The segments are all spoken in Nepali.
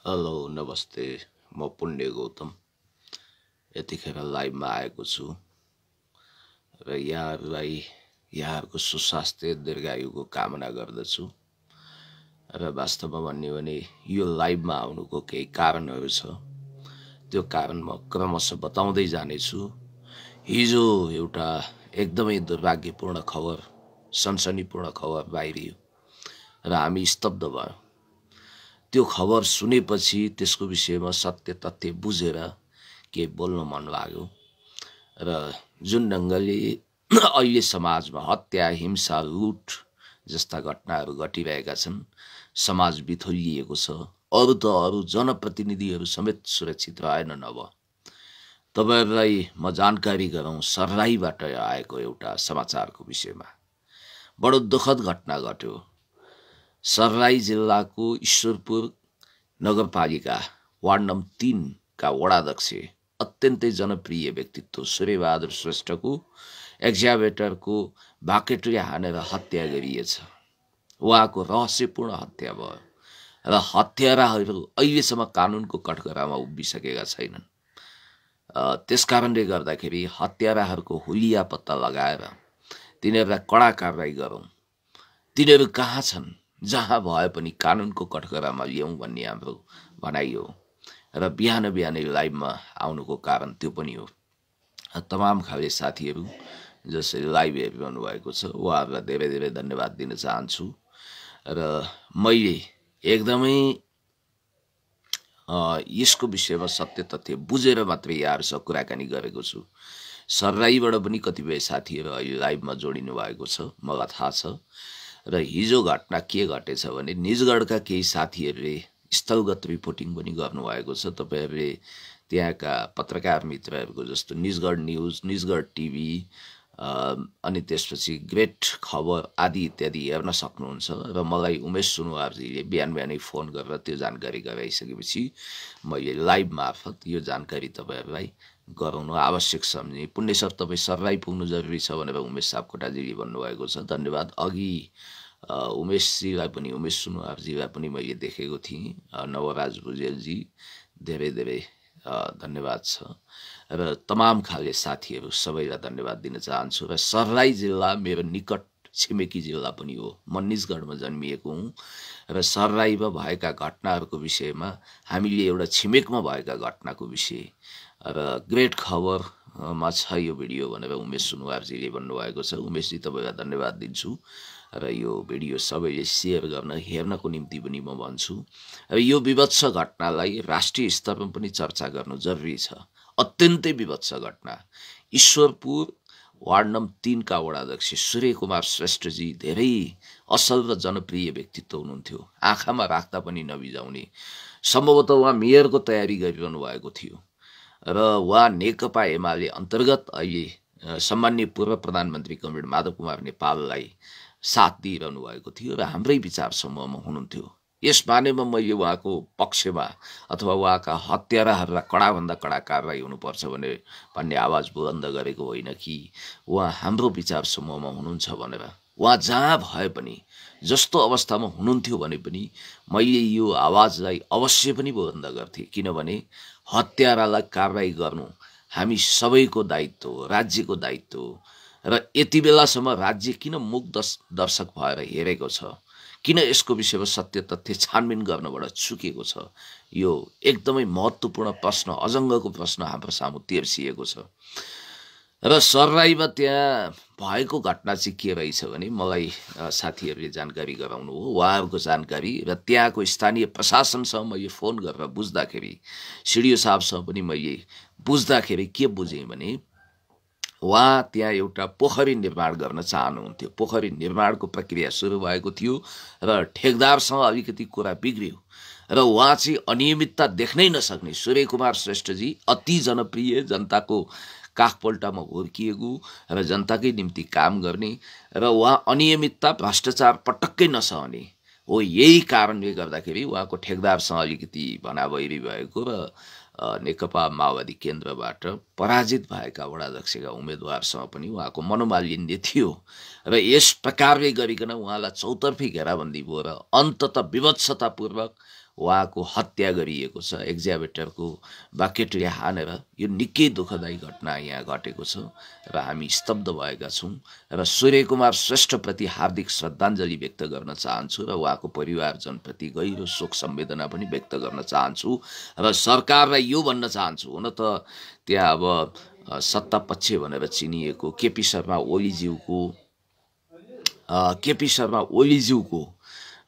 हेलो नमस्ते म पुण्य गौतम यतिखेर लाइभमा आएको छु र यहाँहरूको सुस्वास्थ्य दीर्घायुको कामना गर्दछु र वास्तवमा भन्ने हो भने यो लाइभमा आउनुको केही कारणहरू छ। त्यो कारण म क्रमशः बताउँदै जानेछु। हिजो एउटा एकदमै दुर्भाग्यपूर्ण खबर, सनसनीपूर्ण खबर बाहिरियो र हामी स्तब्ध भयौँ। त्यो खबर सुनेपछि त्यसको विषयमा सत्य तथ्य बुझेर के बोल्न मन लाग्यो र जुन ढङ्गले अहिले समाजमा हत्या, हिंसा, लुट जस्ता घटनाहरू घटिरहेका छन्, समाज बिथोलिएको छ। अरू त अरू जनप्रतिनिधिहरू समेत सुरक्षित रहेनन्। अब तपाईहरूलाई म जानकारी गराउँ सर्लाहीबाट आएको एउटा समाचारको विषयमा। बडो दुःखद घटना घट्यो। सर्लाही जिल्लाको ईश्वरपुर नगरपालिका वार्ड नम्बर 3 का वडाध्यक्ष अत्यन्तै जनप्रिय व्यक्तित्व सूर्यबहादुर श्रेष्ठको एक्जाभेटरको बाकेटले हानेर हत्या गरिएछ। उहाँको रहस्यपूर्ण हत्या भयो र हत्याराहरू अहिलेसम्म कानुनको कठघरामा उभिसकेका छैनन्। त्यसकारणले गर्दाखेरि हत्याराहरूको हुलिया पत्ता लगाएर तिनीहरूलाई कडा कारबाही गरौँ। तिनीहरू कहाँ छन्, जहाँ भए पनि कानुनको कठघरामा ल्याउँ भन्ने हाम्रो भनाइ हो र बिहान बिहानै लाइभमा आउनुको कारण त्यो पनि हो। तमाम खाले साथीहरू जसले लाइभ हेरिरहनु भएको छ उहाँहरूलाई धेरै धेरै धन्यवाद दिन चाहन्छु र मैले एकदमै यसको विषयमा सत्य तथ्य बुझेर मात्रै यहाँहरूसँग कुराकानी गरेको छु। सर्लाहीबाट पनि कतिपय साथीहरू अहिले लाइभमा जोडिनु भएको छ, मलाई थाहा छ। र हिजो घटना के घटेछ भने निजगढका केही साथीहरूले स्थलगत रिपोर्टिङ पनि गर्नुभएको छ। तपाईँहरूले त्यहाँका पत्रकार मित्रहरूको जस्तो निजगढ न्युज, निजगढ टिभी अनि त्यसपछि ग्रेट खबर आदि इत्यादि हेर्न सक्नुहुन्छ। र मलाई उमेश सुनुवारजीले बिहान बिहानै फोन गरेर त्यो जानकारी गराइसकेपछि मैले लाइभ मार्फत यो जानकारी तपाईँहरूलाई गराउनु आवश्यक सम्झेँ। पुण्य सर, तपाईँ सर्लाही पुग्नु जरुरी छ भनेर उमेश सापकोटाजीले भन्नुभएको छ, धन्यवाद। अघि उमेशजीलाई पनि, उमेश सुनुवारजीलाई पनि मैले देखेको थिएँ। नवराज भुजेलजी, धेरै धेरै धन्यवाद छ। र तमाम खाले साथीहरू सबैलाई धन्यवाद दिन चाहन्छु। र सर्लाही जिल्ला मेरो निकट छिमेकी जिल्ला पनि हो। म निजगढमा जन्मिएको हुँ र सर्लाहीमा भएका घटनाहरूको विषयमा हामीले एउटा छिमेकमा भएका घटनाको विषय र ग्रेट खबरमा छ यो भिडियो भनेर उमेश सुनुवारजीले भन्नुभएको छ। उमेशजी, तपाईँलाई धन्यवाद दिन्छु र यो भिडियो सबैले सेयर गर्न, हेर्नको निम्ति पनि म भन्छु। र यो विभत्स घटनालाई राष्ट्रिय स्तरमा पनि चर्चा गर्नु जरुरी छ। अत्यन्तै विभत्स घटना। ईश्वरपुर वार्ड नम्बर 3 का वडाध्यक्ष सूर्यकुमार श्रेष्ठजी धेरै असल र जनप्रिय व्यक्तित्व हुनुहुन्थ्यो। आँखामा राख्दा पनि नबिजाउने। सम्भवतः उहाँ मेयरको तयारी गरिरहनु भएको थियो र उहाँ नेकपा एमाले अन्तर्गत अहिले सम्माननीय पूर्व प्रधानमन्त्री कमरेड माधव कुमार नेपाललाई साथ दिइरहनु भएको थियो र हाम्रै विचार समूहमा हुनुहुन्थ्यो। यस बारेमा मैले उहाँको पक्षमा अथवा उहाँका हत्याराहरूलाई कडाभन्दा कडा कारबाही हुनुपर्छ भन्ने आवाज बुलन्द गरेको होइन कि उहाँ हाम्रो विचार समूहमा हुनुहुन्छ भनेर। उहाँ जहाँ भए पनि, जस्तो अवस्थामा हुनुहुन्थ्यो भने पनि मैले यो आवाजलाई अवश्य पनि बुलन्द गर्थेँ, किनभने हत्यारालाई कारबाही गर्नु हामी सबैको दायित्व हो, राज्यको दायित्व हो। र यति बेलासम्म राज्य किन मूक दर्शक भएर हेरेको छ, किन यसको विषयमा सत्य तथ्य छानबिन गर्नबाट चुकेको छ, यो एकदमै महत्त्वपूर्ण प्रश्न, अजङ्गको प्रश्न हाम्रो सामु तेर्सिएको छ। र सर्लाहीमा त्यहाँ भएको घटना चाहिँ के रहेछ भने मलाई साथीहरूले जानकारी गराउनु हो, उहाँहरूको जानकारी। र त्यहाँको स्थानीय प्रशासनसँग मैले फोन गरेर बुझ्दाखेरि, सिडिओ साहबसँग पनि मैले बुझ्दाखेरि के बुझेँ भने उहाँ त्यहाँ एउटा पोखरी निर्माण गर्न चाहनुहुन्थ्यो। पोखरी निर्माणको प्रक्रिया सुरु भएको थियो र ठेकदारसँग अलिकति कुरा बिग्रियो र उहाँ चाहिँ अनियमितता देख्नै नसक्ने सूर्यकुमार श्रेष्ठजी अति जनप्रिय, जनताको काखपल्टामा हुर्किएको र जनताकै निम्ति काम गर्ने र उहाँ अनियमितता, भ्रष्टाचार पटक्कै नसहने हो। यही कारणले गर्दाखेरि उहाँको ठेकदारसँग अलिकति भनावैरी भएको र नेकपा माओवादी केन्द्रबाट पराजित भएका वडाध्यक्षका उम्मेदवारसँग पनि उहाँको मनोमालिन्य थियो र यस प्रकारले गरिकन उहाँलाई चौतर्फी घेराबन्दी भयो र अन्ततः विभत्सतापूर्वक उहाँको हत्या गरिएको छ। एक्जाभेटरको बाकेटले हानेर यो निकै दुःखदायी घटना यहाँ घटेको छ र हामी स्तब्ध भएका छौँ र सूर्यकुमार श्रेष्ठप्रति हार्दिक श्रद्धाञ्जली व्यक्त गर्न चाहन्छु र उहाँको परिवारजनप्रति गहिरो शोक संवेदना पनि व्यक्त गर्न चाहन्छु र सरकारलाई यो भन्न चाहन्छु। हुन त त्यहाँ अब सत्ता पक्ष भनेर चिनिएको केपी शर्मा ओलीज्यूको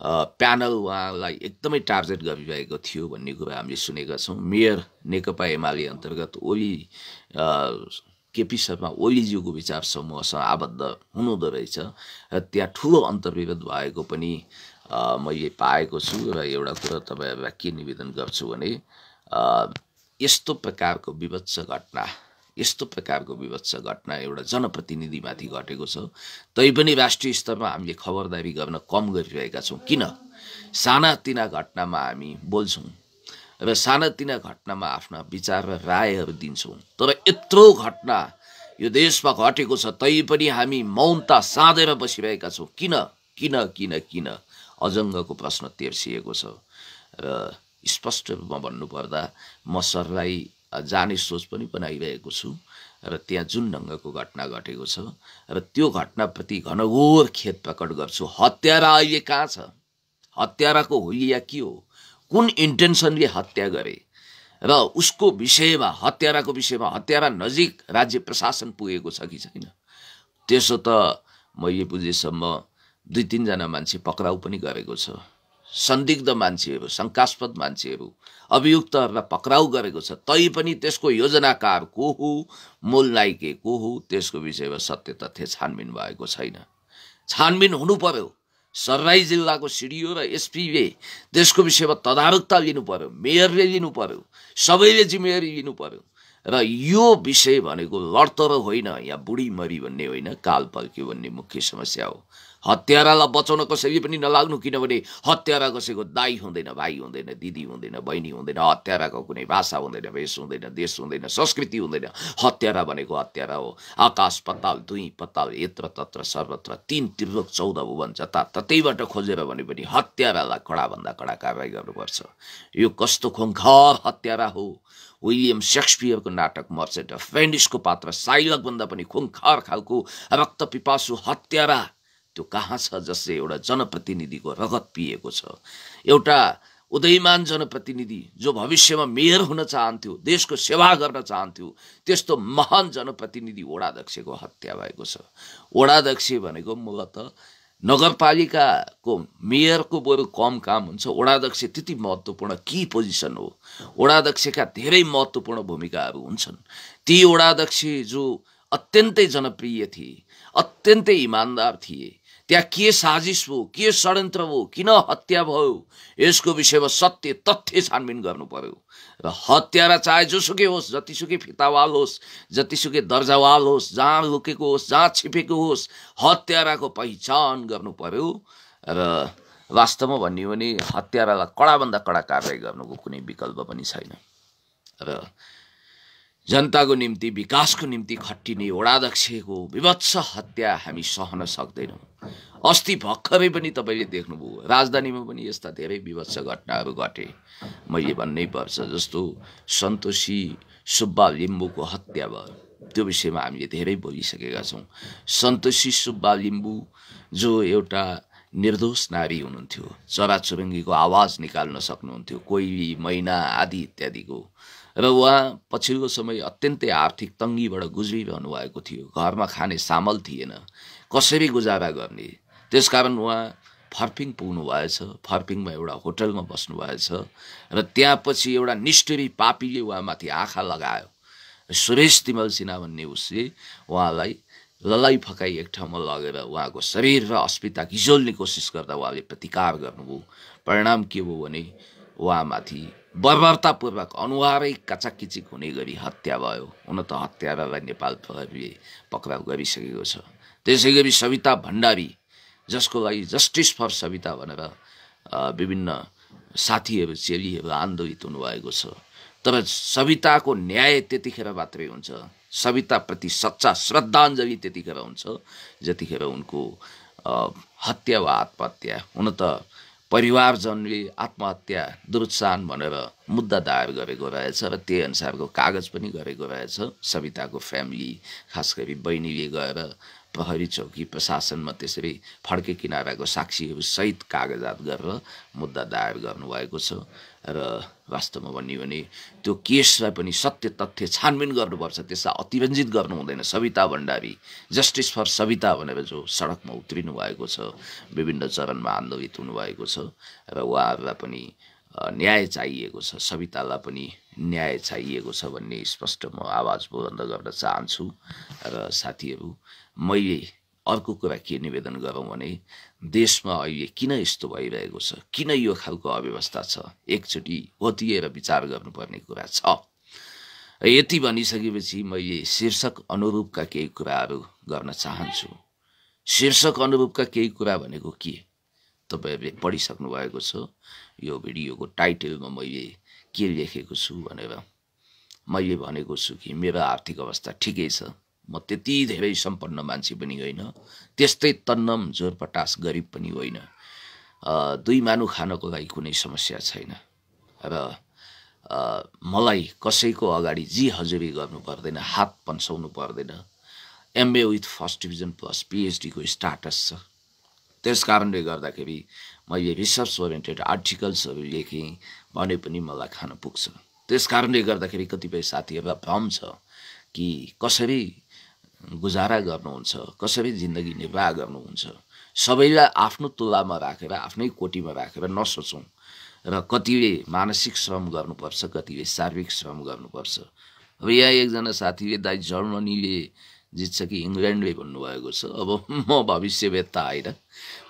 प्यानल उहाँलाई एकदमै टार्गेट गरिरहेको थियो भन्ने कुरा हामीले सुनेका छौँ। मेयर नेकपा एमाले अन्तर्गत केपी शर्मा ओलीज्यूको विचार समूहसँग आबद्ध हुनुहुँदो रहेछ र त्यहाँ ठुलो अन्तर्विरोध भएको पनि मैले पाएको छु र एउटा कुरा तपाईँहरूलाई के निवेदन गर्छु भने यस्तो प्रकारको विभत्स घटना एउटा जनप्रतिनिधिमाथि घटेको छ। तैपनि राष्ट्रिय स्तरमा हामीले खबरदारी गर्न कम गरिरहेका छौँ। किन? सानातिना घटनामा हामी बोल्छौँ र सानातिना घटनामा आफ्ना विचार र रायहरू दिन्छौँ, तर यत्रो घटना यो देशमा घटेको छ तैपनि हामी मौनता साधेर बसिरहेका छौँ। किन किन किन किन अजङ्गको प्रश्न तेर्सिएको छ र स्पष्ट रूपमा भन्नुपर्दा म सरलाई जाने सोच पनि बनाइरहेको छु र त्यहाँ जुन ढङ्गको घटना घटेको छ र त्यो घटनाप्रति घनघोर खेद प्रकट गर्छु। हत्यारा अहिले कहाँ छ? हत्याराको हुलिया के हो? कुन इन्टेन्सनले हत्या गरे र उसको विषयमा हत्यारा नजिक राज्य प्रशासन पुगेको छ कि छैन? त्यसो त मैले बुझेसम्म 2-3 जना मान्छे पक्राउ पनि गरेको छ। संदिग्ध मान्छेहरू, शङ्कास्पद मान्छेहरू, अभियुक्तहरूलाई पक्राउ गरेको छ। तैपनि त्यसको योजनाकार को हो, मूल नायिके को हो, त्यसको विषयमा सत्य तथ्य छानबिन भएको छैन। छानबिन हुनु पर्यो। सर्लाही जिल्लाको सिडिओ र एसपीले त्यसको विषयमा तदारुकता लिनु पर्यो, मेयरले लिनु पर्यो, सबैले जिम्मेवारी लिनु पर्यो र यो विषय भनेको लडतरो होइन, या बुढी मरी भन्ने होइन, काल पल्क्यो भन्ने मुख्य समस्या हो। हत्यारालाई बचाउन कसैले पनि नलाग्नु, किनभने हत्यारा कसैको दाई हुँदैन, भाइ हुँदैन, दिदी हुँदैन, बहिनी हुँदैन। हत्याराको कुनै भाषा हुँदैन, भेष हुँदैन, देश हुँदैन, संस्कृति हुँदैन। हत्यारा भनेको हत्यारा हो। आकाश पताल, दुई पताल, यत्र तत्र सर्वत्र, 3 त्रिलोक 14 भुवन जताततैबाट खोजेर भने पनि हत्यारालाई कडाभन्दा कडा कारवाही गर्नुपर्छ। यो कस्तो खुङ्खार हत्यारा हो! विलियम शेक्सपियरको नाटक मर्चेन्ट अफ भेनिसको पात्र साइलक भन्दा पनि खुङ्खार खालको रक्तपिपासु हत्यारा त्यो कहाँ छ, जसले एउटा जनप्रतिनिधिको रगत पिएको छ? एउटा उदयमान जनप्रतिनिधि जो भविष्यमा मेयर हुन चाहन्थ्यो, देशको सेवा गर्न चाहन्थ्यो, त्यस्तो महान जनप्रतिनिधि वडाध्यक्षको हत्या भएको छ। वडाध्यक्ष भनेको मूलतः नगरपालिकाको मेयरको बरु कम काम हुन्छ। वडाध्यक्ष त्यति महत्त्वपूर्ण की पोजिसन हो। वडाध्यक्षका धेरै महत्त्वपूर्ण भूमिकाहरू हुन्छन्। ती वडाध्यक्ष जो अत्यन्तै जनप्रिय थिए, अत्यन्तै इमान्दार थिए, त्यहाँ के साजिश हो, के षड्यन्त्र हो, किन हत्या भयो, यसको विषयमा सत्य तथ्य छानबिन गर्नु पर्यो। र हत्यारा चाहे जोसुकै होस्, जतिसुकै फितावाल होस्, जतिसुकै दर्जावाल होस्, जहाँ लुकेको होस्, जहाँ छिपेको होस्, हत्याराको पहिचान गर्नु पर्यो। र वास्तवमा भन्यो भने हत्यारालाई कडाभन्दा कडा कारवाही गर्नुको कुनै विकल्प पनि छैन। र जनताको निम्ति, विकासको निम्ति खटिने वडाध्यक्षको विभत्स हत्या हामी सहन सक्दैनौँ। अस्ति भर्खरै पनि तपाईँले देख्नुभयो, राजधानीमा पनि यस्ता धेरै विभत्स घटनाहरू घटे। मैले भन्नै पर्छ, जस्तो सन्तोषी सुब्बा लिम्बूको हत्या भयो, त्यो विषयमा हामीले धेरै बोलिसकेका छौँ। सन्तोषी सुब्बा लिम्बू जो एउटा निर्दोष नारी हुनुहुन्थ्यो, चराचुरुङ्गीको आवाज निकाल्न सक्नुहुन्थ्यो, कोइली, मैना आदि इत्यादिको, र उहाँ पछिल्लो समय अत्यन्तै आर्थिक तङ्गीबाट गुज्रिरहनु भएको थियो। घरमा खाने सामल थिएन, कसरी गुजारा गर्ने? त्यसकारण उहाँ फर्पिङ पुग्नु भएछ। फर्पिङमा एउटा होटलमा बस्नु भएछ र त्यहाँ पछि एउटा निष्ठुरी पापीले उहाँमाथि आँखा लगायो। सुरेश तिमल सिन्हा भन्ने उसले उहाँलाई ललाई फकाई एक ठाउँमा लगेर उहाँको शरीर र अस्मिता घिजोल्ने कोसिस गर्दा उहाँले प्रतिकार गर्नुभयो। परिणाम के भयो भने उहाँमाथि बर्बरतापूर्वक अनुहारै कचाकचिक हुने गरी हत्या भयो। हुन त हत्यारालाई नेपाल प्रहरीले पक्राउ गरिसकेको छ। त्यसै गरी सविता भण्डारी, जसको लागि जस्टिस फर सविता भनेर विभिन्न साथीहरू, चेलीहरू आन्दोलित हुनुभएको छ, तर सविताको न्याय त्यतिखेर मात्रै हुन्छ, सविताप्रति सच्चा श्रद्धाञ्जली त्यतिखेर हुन्छ जतिखेर उनको हत्या वा आत्महत्या, हुन त परिवारजनले आत्महत्या दुरुत्सान भनेर मुद्दा दायर गरेको रहेछ र त्यही अनुसारको कागज पनि गरेको रहेछ। सविताको फ्यामिली खास गरी बहिनीले गएर प्रहरी चौकी प्रशासनमा त्यसरी फड्के किनाराको साक्षीहरू सहित कागजात गरेर मुद्दा दायर गर्नुभएको छ र वास्तवमा भन्यो भने त्यो केसलाई पनि सत्य तथ्य छानबिन गर्नुपर्छ, त्यसलाई अतिरञ्जित गर्नु हुँदैन। सविता भण्डारी, जस्टिस फर सविता भनेर जो सडकमा उत्रिनु भएको छ, विभिन्न चरणमा आन्दोलित हुनुभएको छ र उहाँहरूलाई पनि न्याय चाहिएको छ, सवितालाई पनि न्याय चाहिएको छ भन्ने स्पष्ट म आवाज बुलन्द गर्न चाहन्छु। र साथीहरू, मैले अर्को कुरा के निवेदन गरौँ भने देशमा अहिले किन यस्तो भइरहेको छ, किन यो खालको अव्यवस्था छ, एकचोटि होतिएर विचार गर्नुपर्ने कुरा छ। यति भनिसकेपछि मैले शीर्षक अनुरूपका केही कुराहरू गर्न चाहन्छु। शीर्षक अनुरूपका केही कुरा भनेको के तपाईँहरूले पढिसक्नु भएको छ। यो भिडियोको टाइटलमा मैले के लेखेको छु भनेर मैले भनेको छु कि मेरो आर्थिक अवस्था ठिकै छ, म त्यति धेरै सम्पन्न मान्छे पनि होइन, त्यस्तै तन्नम जोरपटास गरिब पनि होइन, दुई मानु खानको लागि कुनै समस्या छैन र मलाई कसैको अगाडि जी हजुरी गर्नु पर्दैन, हात पन्साउनु पर्दैन। MA with first division plus PhD को स्टाटस छ। त्यस कारणले गर्दाखेरि मैले रिसर्च ओरिएन्टेड आर्टिकल्सहरू लेखेँ भने पनि मलाई खान पुग्छ। त्यस कारणले गर्दाखेरि कतिपय साथीहरूलाई भ्रम छ कि कसरी गुजारा गर्नुहुन्छ, कसरी जिन्दगी निर्वाह गर्नुहुन्छ। सबैलाई आफ्नो तुलामा राखेर, आफ्नै कोटीमा राखेर नसोचौँ र कतिले मानसिक श्रम गर्नुपर्छ, कतिले शारीरिक श्रम गर्नुपर्छ। अब यहाँ एकजना साथीले दाइ जर्मनीले जित्छ कि इङ्ल्यान्डले भन्नुभएको छ। अब म भविष्यवेत्ता होइन,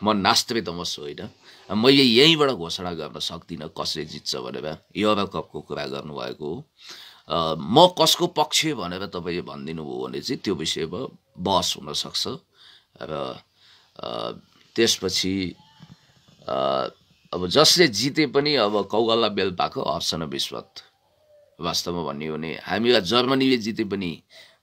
म नास्ट्रेदमस होइन, मैले यहीँबाट घोषणा गर्न सक्दिनँ कसले जित्छ भनेर। युरो कपको कुरा गर्नुभएको हो, म कसको पक्ष भनेर तपाईँले भनिदिनु भयो भने चाहिँ त्यो विषयमा बहस हुनसक्छ। र त्यसपछि अब जसले जिते पनि अब कौगला बेल्पाको अर्चना विश्वत, वास्तवमा भन्यो भने हामीलाई जर्मनीले जिते पनि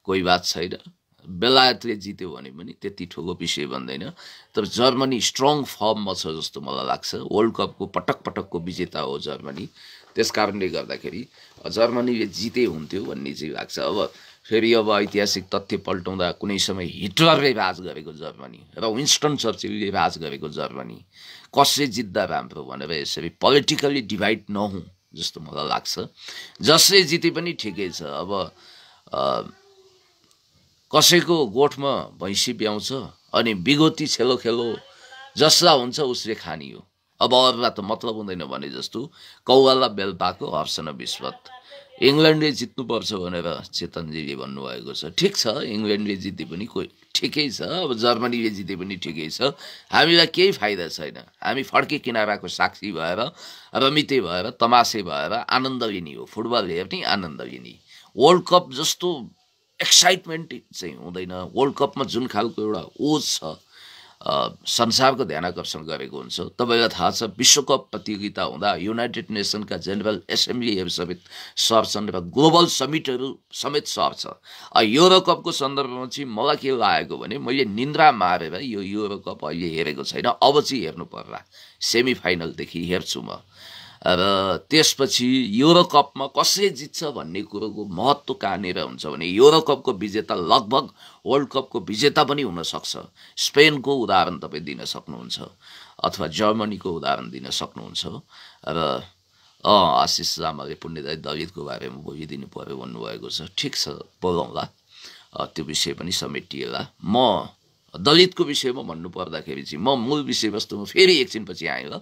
कोही बात छैन, बेलायतले जित्यो भने पनि त्यति ठुलो विषय बन्दैन। तर जर्मनी स्ट्रङ फर्ममा छ जस्तो मलाई लाग्छ। वर्ल्ड कपको पटक पटकको विजेता हो जर्मनी, त्यस कारणले गर्दाखेरि जर्मनीले जिते हुन्थ्यो भन्ने चाहिँ लाग्छ। अब फेरि अब ऐतिहासिक तथ्य पल्टाउँदा कुनै समय हिटलरले राज गरेको जर्मनी र विन्स्टन चर्चिलले राज गरेको जर्मनी कसले जित्दा राम्रो भनेर यसरी पोलिटिकली डिभाइड नहुँ जस्तो मलाई लाग्छ। जसले जिते पनि ठिकै छ। अब कसैको गोठमा भैँसी ब्याउँछ अनि बिगोती छेलो खेलो जसलाई हुन्छ उसले खानी हो। अब अरूलाई त मतलब हुँदैन भने जस्तो कौवाला बेल्पाको अर्चना विश्वत, इङ्ल्यान्डले जित्नुपर्छ भनेर चेतनजीले भन्नुभएको छ। ठिक छ, इङ्ल्यान्डले जिते पनि कोही ठिकै छ, अब जर्मनीले जिते पनि ठिकै छ, हामीलाई केही फाइदा छैन। हामी फड्के किनाराको साक्षी भएर, रमिते भएर, तमासे भएर आनन्द लिने हो, फुटबल हेर्ने आनन्द लिने। वर्ल्ड कप जस्तो एक्साइटमेन्ट चाहिँ हुँदैन। वर्ल्ड कपमा जुन खालको एउटा ओज छ, संसारको ध्यान आकर्षण गरेको हुन्छ। तपाईँलाई थाहा छ विश्वकप प्रतियोगिता हुँदा युनाइटेड नेसनका जेनरल एसेम्ब्लीहरू समेत सर्छन् र ग्लोबल समिटहरू समेत सर्छ। युरो कपको सन्दर्भमा चाहिँ मलाई के लागेको भने मैले निन्द्रा मारेर यो युरो कप अहिले हेरेको छैन, अब चाहिँ हेर्नु पर्ला, सेमी फाइनलदेखि हेर्छु म। र त्यसपछि युरो कपमा कसले जित्छ भन्ने कुरोको महत्त्व कहाँनिर हुन्छ भने युरो कपको विजेता लगभग वर्ल्ड कपको विजेता पनि हुनसक्छ। स्पेनको उदाहरण तपाईँ दिन सक्नुहुन्छ अथवा जर्मनीको उदाहरण दिन सक्नुहुन्छ। र आशिष लामाले पुण्यदायी दलितको बारेमा बोलिदिनु पर्यो भन्नुभएको छ। ठिक छ, बोलाउँला, त्यो विषय पनि समेटिएला। म दलितको विषयमा भन्नुपर्दाखेरि चाहिँ म मूल विषयवस्तुमा फेरि एकछिनपछि आएँ ल।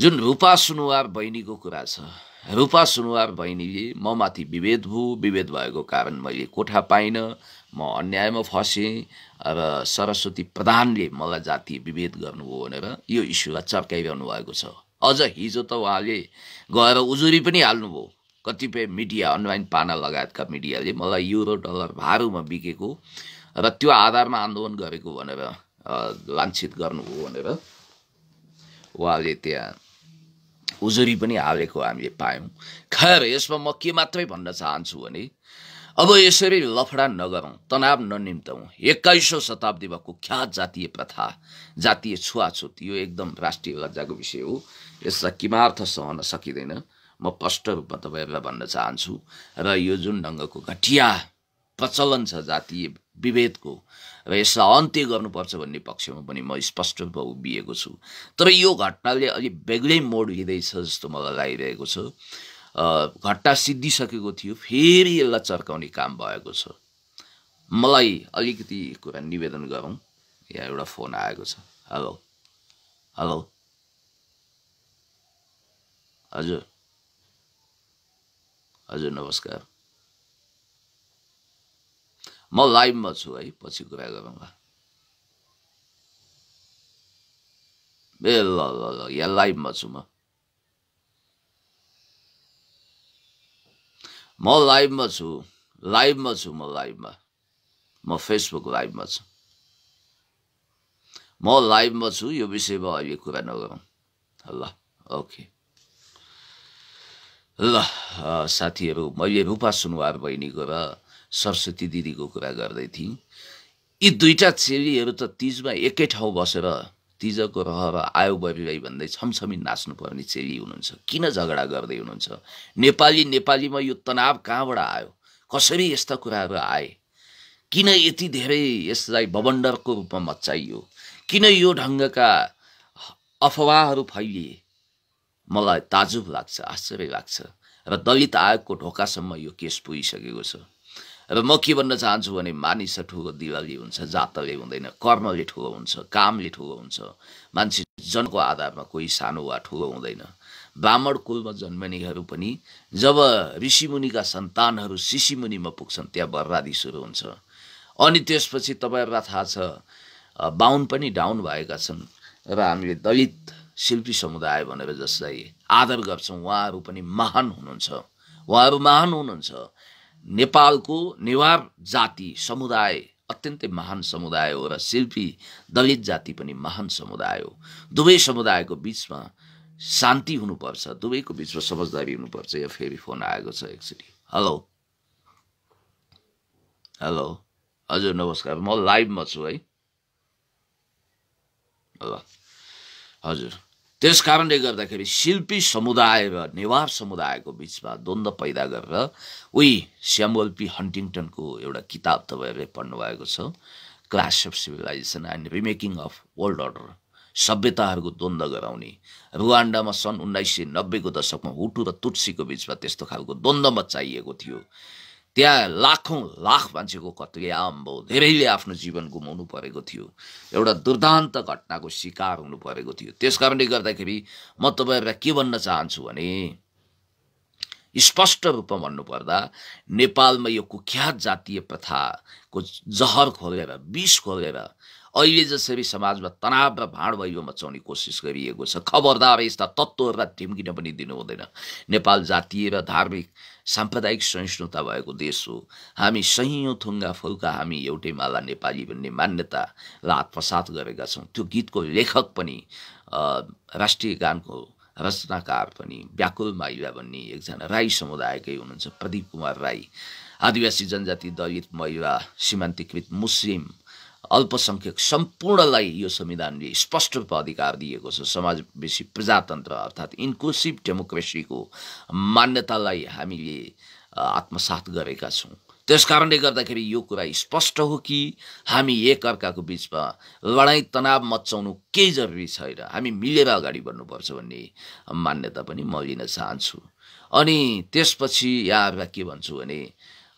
जुन रूपा सुनुवार बहिनीको कुरा छ, रूपा सुनुवार बहिनीले म माथि विभेद भयो, विभेद भएको कारण मैले कोठा पाइनँ, म अन्यायमा फसेँ र सरस्वती प्रधानले मलाई जातीय विभेद गर्नुभयो भनेर यो इस्युलाई चर्काइरहनु भएको छ। अझ हिजो त उहाँले गएर उजुरी पनि हाल्नुभयो। कतिपय मिडिया, अनलाइन पाना लगायतका मिडियाले मलाई युरो डलर भारूमा बिकेको र त्यो आधारमा आन्दोलन गरेको भनेर लाञ्छित गर्नुभयो भनेर उहाँले त्यहाँ उजुरी पनि हालेको हामीले पायौँ। खैर यसमा म के मात्रै भन्न चाहन्छु भने अब यसरी लफडा नगरौँ, तनाव ननिम्तौँ। 21औं शताब्दीमा कुख्यात जातीय प्रथा, जातीय छुवाछुत यो एकदम राष्ट्रिय लज्जाको विषय हो। यसलाई किमार्थ सहन सकिँदैन, म स्पष्ट रूपमा तपाईँहरूलाई भन्न चाहन्छु। र यो जुन ढङ्गको घटिया प्रचलन छ जातीय विभेदको, र यसलाई अन्त्य गर्नुपर्छ भन्ने पक्षमा पनि म स्पष्ट रूपमा उभिएको छु। तर यो घटनाले अलि बेग्लै मोड लिँदैछ जस्तो मलाई लागिरहेको छ। घटना सिद्धिसकेको थियो, फेरि यसलाई चर्काउने काम भएको छ। मलाई अलिकति कुरा निवेदन गरौँ। यहाँ एउटा फोन आएको छ। हेलो हेलो हजुर हजुर नमस्कार, म लाइभमा छु है, पछि कुरा गरौँला। ए ल ल ल यहाँ लाइभमा छु म लाइभमा छु म फेसबुक लाइभमा छु, यो विषयमा अहिले कुरा नगरौँ। ल ओके। ल साथीहरू, मैले रूपा सुनवार बहिनीको र सरस्वती दिदीको कुरा गर्दै थिएँ। यी दुईटा चेलीहरू त तीजमा एकै ठाउँ बसेर तीजको रहर आयो बबिराई भन्दै छमछमी नाच्नुपर्ने चेली हुनुहुन्छ। किन झगडा गर्दै हुनुहुन्छ? नेपालीमा यो तनाव कहाँबाट आयो? कसरी यस्ता कुराहरू आए? किन यति धेरै यसलाई बबन्डरको रूपमा मच्चाइयो? किन यो ढङ्गका अफवाहहरू फैलिए? मलाई ताजुब लाग्छ, आश्चर्य लाग्छ। र दलित आयोगको ढोकासम्म यो केस पुगिसकेको छ। र म के भन्न चाहन्छु भने मानिस ठुलो दिवाली हुन्छ, जातले हुँदैन, कर्मले ठुलो हुन्छ, कामले ठुलो हुन्छ। मान्छे जनको आधारमा कोही सानो वा ठुलो हुँदैन। ब्राह्मण कुलमा जन्मनेहरू पनि जब ऋषिमुनिका सन्तानहरू शिशिमुनिमा पुग्छन् त्यहाँ बर्बादी सुरु हुन्छ। अनि त्यसपछि तपाईँहरूलाई थाहा छ बाहुन पनि डाउन भएका छन्। र हामीले दलित शिल्पी समुदाय भनेर जसलाई आदर गर्छौँ उहाँहरू पनि महान हुनुहुन्छ। नेपालको नेवार जाति समुदाय अत्यन्तै महान समुदाय हो र शिल्पी दलित जाति पनि महान समुदाय हो। दुवै समुदायको बिचमा शान्ति हुनुपर्छ, दुवैको बिचमा समझदारी हुनुपर्छ। या फेरि फोन आएको छ एकचोटि। हेलो हजुर नमस्कार, म लाइभमा छु है। ल हजुर, त्यस कारणले गर्दाखेरि शिल्पी समुदाय र नेवार समुदायको बिचमा द्वन्द्व पैदा गरेर उही स्यामुअल पी हन्टिङटनको एउटा किताब तपाईँहरूले पढ्नुभएको छ, clash of civilisation and remaking of world order, सभ्यताहरूको द्वन्द्व गराउने। रुवान्डामा सन् 1990 को दशकमा हुटु र तुट्सीको बिचमा त्यस्तो खालको द्वन्द्व मच्चाइएको थियो। त्यहाँ लाखौं लाख मान्छेको कत्लेआम भयो, धेरैले आफ्नो जीवन गुमाउनु परेको थियो, एउटा दुर्दान्त घटनाको शिकार हुनु परेको थियो। त्यस कारणले गर्दाखेरि म तपाईहरुलाई के भन्न चाहन्छु भने स्पष्ट रूपमा भन्नुपर्दा नेपालमा यो कुख्यात जातीय प्रथाको जहर खोलेर विष खोलेर अहिले जसरी समाजमा तनाव र भाँड भैलो मचाउने कोसिस गरिएको छ, खबरदार यस्ता तत्त्वहरूलाई ढिम्किन पनि दिनु हुँदैन। नेपाल जातीय र धार्मिक साम्प्रदायिक सहिष्णुता भएको देश हो। हामी सयौं थुङ्गा फुल्का हामी एउटै माला नेपाली भन्ने मान्यतालाई आत्मसात गरेका छौँ। त्यो गीतको लेखक पनि राष्ट्रिय गानको रचनाकार पनि व्याकुल माइला भन्ने एकजना राई समुदायकै हुनुहुन्छ, प्रदीप कुमार राई। आदिवासी जनजाति, दलित, महिला, सीमान्तकृत, मुस्लिम, अल्पसंख्यक सम्पूर्णलाई यो संविधानले स्पष्ट रूपमा अधिकार दिएको छ। समावेशी प्रजातन्त्र अर्थात् इन्क्लुसिभ डेमोक्रेसीको मान्यतालाई हामीले आत्मसात गरेका छौँ। त्यस कारणले गर्दाखेरि यो कुरा स्पष्ट हो कि हामी एकअर्काको बिचमा लडाईँ तनाव मचाउनु केही जरुरी छैन, हामी मिलेर अगाडि बढ्नुपर्छ भन्ने मान्यता पनि म लिन चाहन्छु। अनि त्यसपछि यहाँहरूलाई के भन्छु भने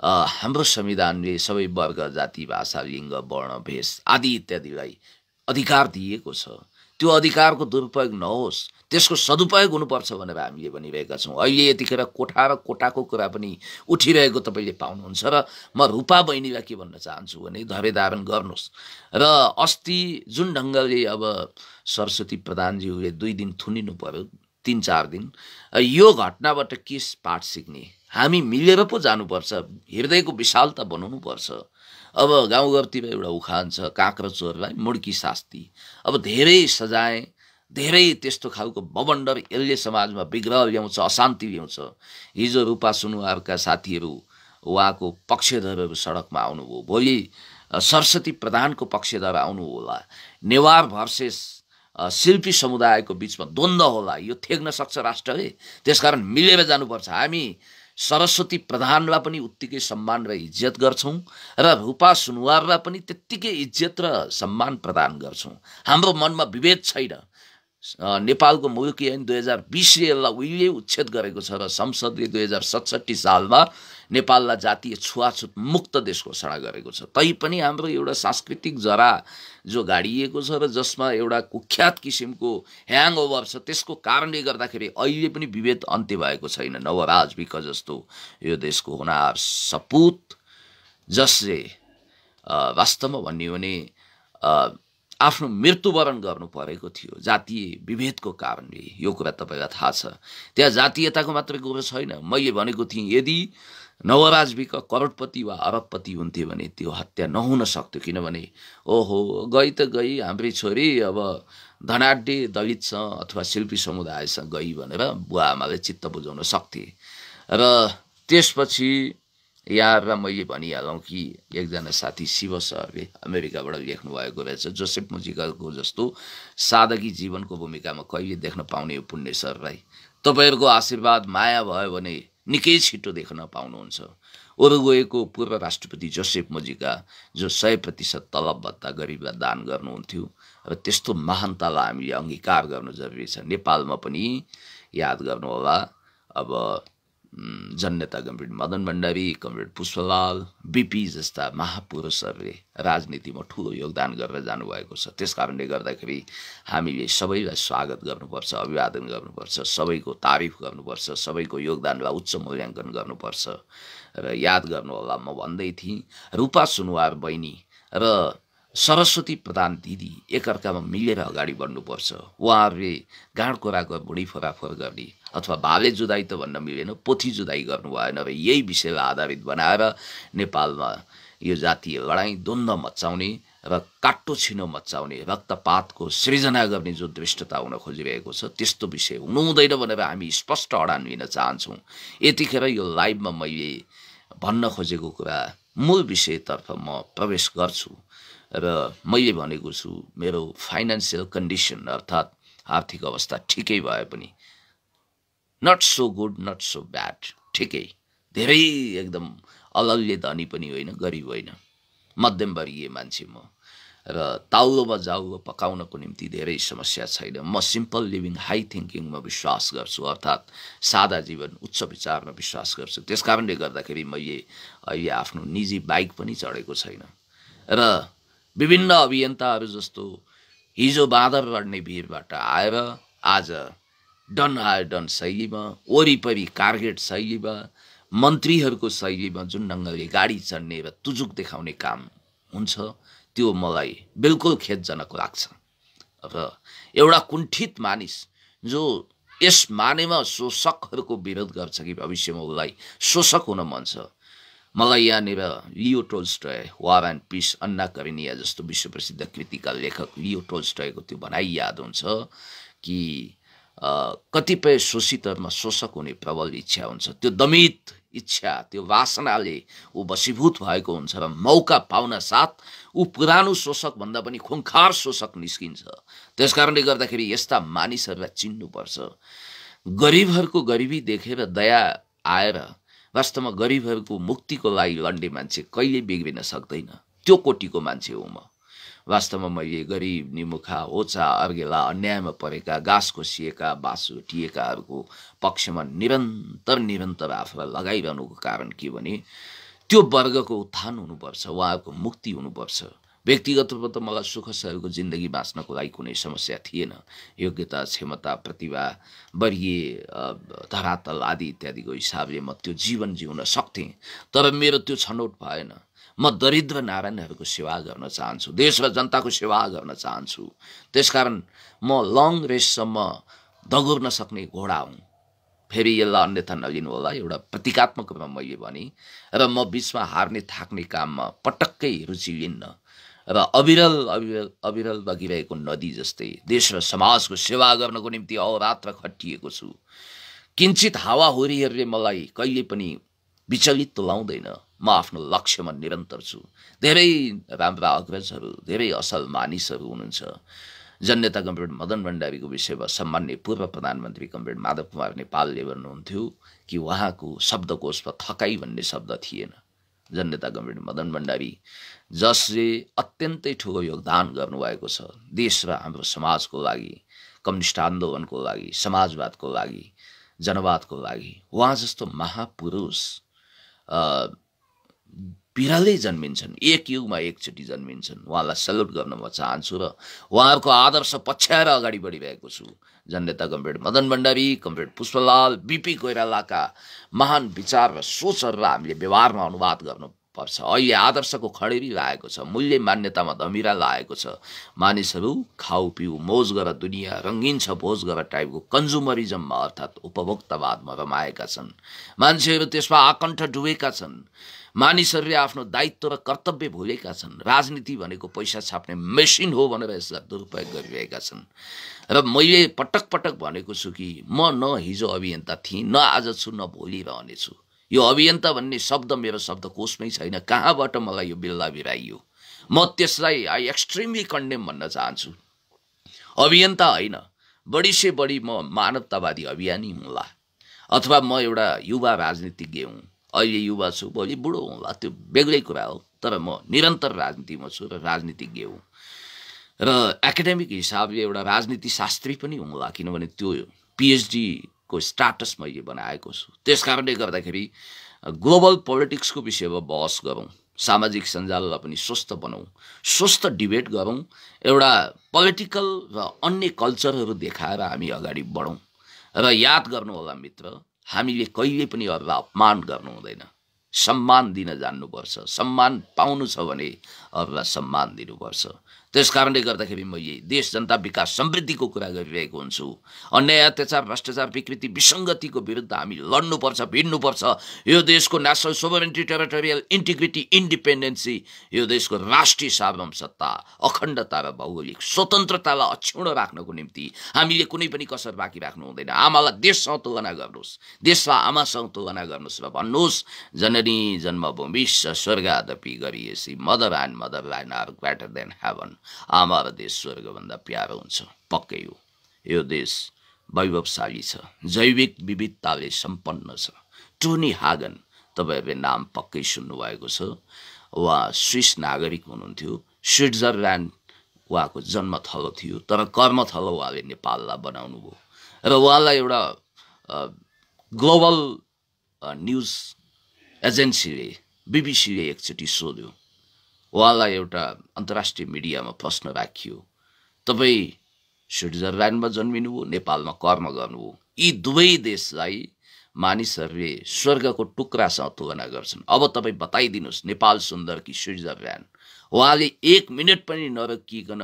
हाम्रो संविधानले सबै वर्ग, जाति, भाषा, लिङ्ग, वर्ण, भेष आदि इत्यादिलाई अधिकार दिएको छ। त्यो अधिकारको दुरुपयोग नहोस्, त्यसको सदुपयोग हुनुपर्छ भनेर हामीले भनिरहेका छौँ। अहिले यतिखेर कोठा र कोटाको कुरा पनि उठिरहेको तपाईँले पाउनुहुन्छ। र म रूपा बहिनीलाई के भन्न चाहन्छु भने धैर्य धारण गर्नुहोस्। र अस्ति जुन ढङ्गले अब सरस्वती प्रधानज्यूले 2 दिन थुनिनु पर्यो, 3-4 दिन, यो घटनाबाट के पाठ सिक्ने? हामी मिलेर पो जानुपर्छ, हृदयको विशालता बनाउनु पर्छ। अब गाउँघरतिर एउटा उखान छ, काँक्रो चोरलाई मुड्की शास्ति। अब धेरै सजाय, धेरै त्यस्तो खालको बबन्डर यसले समाजमा विग्रह ल्याउँछ, अशान्ति ल्याउँछ। हिजो रूपा सुनुवारका साथीहरू उहाँको पक्षधरहरू सडकमा आउनुभयो, भोलि सरस्वती प्रधानको पक्षधर आउनु होला, नेवार भर्सेस शिल्पी समुदायको बीचमा द्वन्द्व होला, यो थेग्न सक्छ राष्ट्रले। त्यसकारण मिलेर जानुपर्छ। हामी सरस्वती प्रधानलाई पनि उत्तिकै सम्मान र इज्जत गर्छौँ र रूपा सुनुवारलाई पनि त्यत्तिकै इज्जत र सम्मान प्रदान गर्छौँ। हाम्रो मनमा विभेद छैन। नेपालको मुलुकी ऐन 2020ले यसलाई उहिले उच्छेद गरेको छ र संसदले 2067 सालमा नेपाललाई जातीय छुवाछुत मुक्त देश घोषणा गरेको छ। तैपनि हाम्रो एउटा सांस्कृतिक जरा जो गाडिएको छ र जसमा एउटा कुख्यात किसिमको ह्याङओभर छ, त्यसको कारणले गर्दाखेरि अहिले पनि विभेद अन्त्य भएको छैन। नवराज विक जस्तो यो देशको होनहार सपुत जसले वास्तवमा भन्यो भने आफ्नो मृत्युवरण गर्नु परेको थियो जातीय विभेदको कारणले। यो कुरा तपाईँलाई थाहा छ। त्यहाँ जातीयताको मात्रै कुरो छैन। मैले भनेको थिएँ यदि नवराज विक करोडपति वा अरबपति हुन्थ्यो भने त्यो हत्या नहुन सक्थ्यो, किनभने ओहो गई त गई हाम्रै छोरी अब धनाढ्य दलितसँग अथवा शिल्पी समुदायसँग गई भनेर बुवा आमाले चित्त बुझाउन सक्थे। र त्यसपछि यहाँहरूलाई मैले भनिहालौँ कि एकजना साथी शिव सरले अमेरिकाबाट लेख्नु भएको रहेछ, जोसेफ मुजिकाको जस्तो सादगी जीवनको भूमिकामा कहिले देख्न पाउने हो पुण्य सरलाई। तपाईँहरूको आशीर्वाद माया भयो भने निकै छिटो देख्न पाउनुहुन्छ। उरुग्वेको पूर्व राष्ट्रपति जोसेफ मुजिका जो 100% तलब भत्ता गरिबलाई दान गर्नुहुन्थ्यो र त्यस्तो महानतालाई हामीले अङ्गीकार गर्नु जरुरी छ। नेपालमा पनि याद गर्नुहोला, अब जननेता comrade Madan Bhandari, comrade Pushpalal, BP जस्ता महापुरुषहरूले राजनीतिमा ठुलो योगदान गरेर जानुभएको छ। त्यसकारणले गर्दाखेरि हामीले सबैलाई स्वागत गर्नुपर्छ, अभिवादन गर्नुपर्छ, सबैको तारिफ गर्नुपर्छ, सबैको योगदानलाई उच्च मूल्याङ्कन गर्नुपर्छ। र याद गर्नुहोला, म भन्दै थिएँ रूपा सुनुवार बहिनी र सरस्वती प्रधान दिदी एकअर्कामा मिलेर अगाडि बढ्नुपर्छ। उहाँहरूले गाँड कोराको बुढी फोराफोर गर्ने अथवा भाले जुदाई त भन्न मिलेन, पोथी जुदाई गर्नु भएन र यही विषयलाई आधारित बनाएर नेपालमा यो जातीय लडाईँ द्वन्द्व मचाउने र काट्टो छिनो मचाउने, रक्तपातको सृजना गर्ने जो दृष्टता हुन खोजिरहेको छ त्यस्तो विषय हुनु हुँदैन भनेर हामी स्पष्ट अडान लिन चाहन्छौँ। यतिखेर यो लाइभमा मैले भन्न खोजेको कुरा मूल विषयतर्फ म प्रवेश गर्छु र मैले भनेको छु मेरो फाइनेन्सियल कन्डिसन अर्थात् आर्थिक अवस्था ठिकै भए पनि not so good not so bad, ठिकै, धेरै एकदम अलल्ले धनी पनि होइन, गरिब होइन, मध्यमवर्गीय मान्छे म। र ताउलोमा जाउ पकाउनको निम्ति धेरै समस्या छैन। म सिम्पल लिभिङ हाई थिङ्किङमा विश्वास गर्छु, अर्थात् सादा जीवन उच्च विचारमा विश्वास गर्छु। त्यसकारणले गर्दाखेरि मैले अहिले आफ्नो निजी बाइक पनि चढेको छैन र विभिन्न अभियन्ताहरू जस्तो हिजो बाँदर लड्ने भिरबाट आएर आज डन आयो डन शैलीमा, वरिपरि कार्गेट शैलीमा, मन्त्रीहरूको शैलीमा जुन ढङ्गले गाडी चढ्ने र तुजुक देखाउने काम हुन्छ त्यो मलाई बिल्कुल खेदजनक लाग्छ। र एउटा कुण्ठित मानिस जो यस मानेमा शोषकहरूको विरोध गर्छ कि भविष्यमा उसलाई शोषक हुन मन छ। मलाई यहाँनिर लियो टोल्स्टय, वार एन्ड पिस, अन्ना करेनिया जस्तो विश्व प्रसिद्ध कृतिका लेखक लियो टोल्स्टयको त्यो भनाइ याद हुन्छ कि कतिपय शोषितहरूमा शोषक हुने प्रबल इच्छा हुन्छ। त्यो दमित इच्छा, त्यो वासनाले ऊ वशीभूत भएको हुन्छ र मौका पाउन साथ ऊ पुरानो शोषक भन्दा पनि खुङ्खार शोषक निस्किन्छ। त्यसकारणले गर्दाखेरि यस्ता मानिसहरूलाई चिन्नुपर्छ। गरिबहरूको गरिबी देखेर दया आएर वास्तवमा गरिबहरूको मुक्तिको लागि लड्ने मान्छे कहिले बिग्रिन सक्दैन, त्यो कोटीको मान्छे हो म। वास्तवमा मैले गरिब, निमुखा, होचा, अर्गेला, अन्यायमा परेका, गाँस खोसिएका, बाँस उठिएकाहरूको पक्षमा निरन्तर आफूलाई लगाइरहनुको कारण के भने त्यो वर्गको उत्थान हुनुपर्छ, उहाँहरूको मुक्ति हुनुपर्छ। व्यक्तिगत रूपमा त मलाई सुख सहरको जिन्दगी बाँच्नको लागि कुनै समस्या थिएन। योग्यता, क्षमता, प्रतिभा, वर्गीय धरातल आदि इत्यादिको हिसाबले म त्यो जीवन जिउन सक्थेँ, तर मेरो त्यो छनौट भएन। म दरिद्र नारायणहरूको सेवा गर्न चाहन्छु, देश र जनताको सेवा गर्न चाहन्छु। त्यसकारण म लङ रेससम्म दगुर्न सक्ने घोडा हुँ। फेरि यसलाई अन्यथा नलिनु होला, एउटा प्रतीकात्मक रूपमा मैले भने। र म बिचमा हार्ने थाक्ने काममा पटक्कै रुचि लिन्न र अविरल अविरल अविरल बगिरहेको नदी जस्तै देश र समाजको सेवा गर्नको निम्ति अहोरात्र खटिएको छु। किञ्चित हावाहुरीहरूले मलाई कहिले पनि विचलित तुलाउँदैन। म आफ्नो लक्ष्यमा निरन्तर छु। धेरै राम्रा अग्रजहरू, धेरै असल मानिसहरू हुनुहुन्छ। जननेता कमरेड मदन भण्डारीको विषयमा सम्मान्य पूर्व प्रधानमन्त्री कमरेड माधव कुमार नेपालले भन्नुहुन्थ्यो कि उहाँको शब्दकोशमा थकाइ भन्ने शब्द थिएन। जननेता कमरेड मदन भण्डारी जसले अत्यन्तै ठुलो योगदान गर्नुभएको छ देश र हाम्रो समाजको लागि, कम्युनिस्ट आन्दोलनको लागि, समाजवादको लागि, जनवादको लागि, उहाँ जस्तो महापुरुष बिरलै जन्मिन्छन्, एक युगमा एकचोटि जन्मिन्छन्। उहाँलाई सल्युट गर्न म चाहन्छु र उहाँहरूको आदर्श पछ्याएर अगाडि बढिरहेको छु। जननेता comrade Madan Bhandari, comrade Pushpalal, BP कोइरालाका महान विचार र सोचहरूलाई हामीले व्यवहारमा अनुवाद गर्नुपर्छ। अहिले आदर्शको खडेरी लागेको छ, मूल्य मान्यतामा धमिरा लागेको छ। मानिसहरू खाऊ पिउ मौज गर दुनियाँ रङ्गिन छ भोज गर टाइपको कन्ज्युमरिजममा अर्थात् उपभोक्तावादमा रमाएका छन्। मान्छेहरू त्यसमा आकण्ठ डुबेका छन्। मानिसहरूले आफ्नो दायित्व र कर्तव्य भुलेका छन्। राजनीति भनेको पैसा छाप्ने मेसिन हो भनेर यसलाई दुरुपयोग गरिरहेका छन्। र मैले पटक पटक भनेको छु कि म न हिजो अभियन्ता थिएँ, न आज छु, न भोलि रहनेछु। यो अभियन्ता भन्ने शब्द मेरो शब्दकोशमै छैन। कहाँबाट मलाई यो बिल्ला बिराइयो? म त्यसलाई आई एक्सट्रिमली कन्डेम भन्न चाहन्छु। अभियन्ता होइन, बढी से बढी म मानवतावादी अभियानी हुँला, अथवा म एउटा युवा राजनीतिज्ञ हुँ। अहिले युवा छु, भोलि बुढो हुँला, त्यो बेग्लै कुरा हो। तर म निरन्तर राजनीतिमा छु र राजनीतिज्ञ हुँ र एकाडेमिक हिसाबले एउटा राजनीति शास्त्री पनि हुँला, किनभने त्यो पिएचडी को स्टाटस मैले बनाएको छु। त्यसकारणले गर्दाखेरि ग्लोबल पोलिटिक्सको विषयमा बहस गरौँ, सामाजिक सञ्जाललाई पनि स्वस्थ बनाऊँ, स्वस्थ डिबेट गरौँ, एउटा पोलिटिकल र अन्य कल्चरहरू देखाएर हामी अगाडि बढौँ। र याद गर्नु होला मित्र, हामीले कहिले पनि अरूलाई अपमान गर्नु हुँदैन, सम्मान दिन जान्नुपर्छ। सम्मान पाउनु छ भने अरूलाई सम्मान दिनुपर्छ। त्यसकारणले गर्दाखेरि मैले देश जनता विकास समृद्धिको कुरा गरिरहेको हुन्छु। अन्याय अत्याचार भ्रष्टाचार विकृति विसङ्गतिको विरुद्ध हामी लड्नुपर्छ, भिड्नुपर्छ। यो देशको national sovereignty, territorial integrity, independency, यो देशको राष्ट्रिय सार्वभौमसत्ता, अखण्डता र भौगोलिक स्वतन्त्रतालाई अक्षुण्ण राख्नको निम्ति हामीले कुनै पनि कसर बाँकी राख्नु हुँदैन। आमालाई देशसँग तुलना गर्नुहोस्, देशलाई आमासँग तुलना गर्नुहोस् र भन्नुहोस् जननी जन्मभूमि स्वर्गादपि गरिएसी, mother and motherland are greater than heaven. आमा र देश स्वर्गभन्दा प्यारो हुन्छ। पक्कै हो, यो देश वैभवशाली छ, जैविक विविधताले सम्पन्न छ। टोनी हागन, तपाईँहरूले नाम पक्कै सुन्नुभएको छ। उहाँ स्विस नागरिक हुनुहुन्थ्यो। स्विट्जरल्यान्ड उहाँको जन्मथलो थियो, तर कर्मथलो उहाँले नेपाललाई बनाउनु भयो। र उहाँलाई एउटा ग्लोबल न्युज एजेन्सीले, बिबिसीले एकचोटि सोध्यो। उहाँलाई एउटा अन्तर्राष्ट्रिय मिडियामा प्रश्न राखियो, तपाईँ स्विट्जरल्यान्डमा जन्मिनुभयो, नेपालमा कर्म गर्नुभयो, यी दुवै देशलाई मानिसहरूले स्वर्गको टुक्रासँग तुलना गर्छन्। अब तपाईँ बताइदिनुहोस्, नेपाल सुन्दर कि स्विट्जरल्यान्ड? उहाँले 1 मिनट पनि नरोकिकन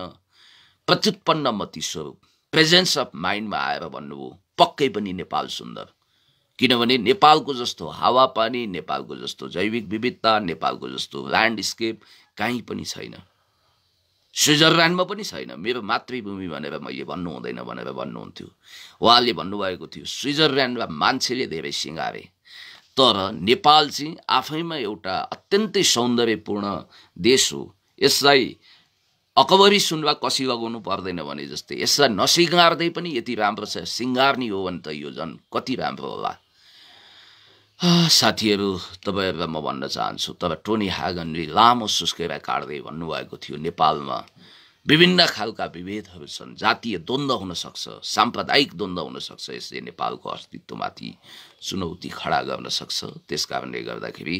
प्रत्युत्पन्नमति स्वरूप प्रेजेन्स अफ माइन्डमा आएर भन्नुभयो, पक्कै पनि नेपाल सुन्दर। किनभने नेपालको जस्तो हावापानी, नेपालको जस्तो जैविक विविधता, नेपालको जस्तो ल्यान्डस्केप कहीँ पनि छैन, स्विट्जरल्यान्डमा पनि छैन। मेरो मातृभूमि भनेर मैले भन्नु हुँदैन भनेर भन्नुहुन्थ्यो। उहाँले भन्नुभएको थियो स्विट्जरल्यान्डमा मान्छेले धेरै सिँगारे, तर नेपाल चाहिँ आफैमा एउटा अत्यन्तै सौन्दर्यपूर्ण देश हो। यसलाई अकबरी सुनवा कसी लगाउनु पर्दैन भने जस्तै यसलाई नसिँगार्दै पनि यति राम्रो छ, सिँगार्नी हो भने त यो झन् कति राम्रो होला। साथीहरू, तपाईँहरूलाई म भन्न चाहन्छु, तर टोनी हागनले लामो सुस्केरा काट्दै भन्नुभएको थियो नेपालमा विभिन्न खालका विभेदहरू छन्, जातीय द्वन्द्व हुन सक्छ, साम्प्रदायिक द्वन्द्व हुन सक्छ, यसले नेपालको अस्तित्वमाथि चुनौती खडा गर्न सक्छ। त्यसकारणले गर्दाखेरि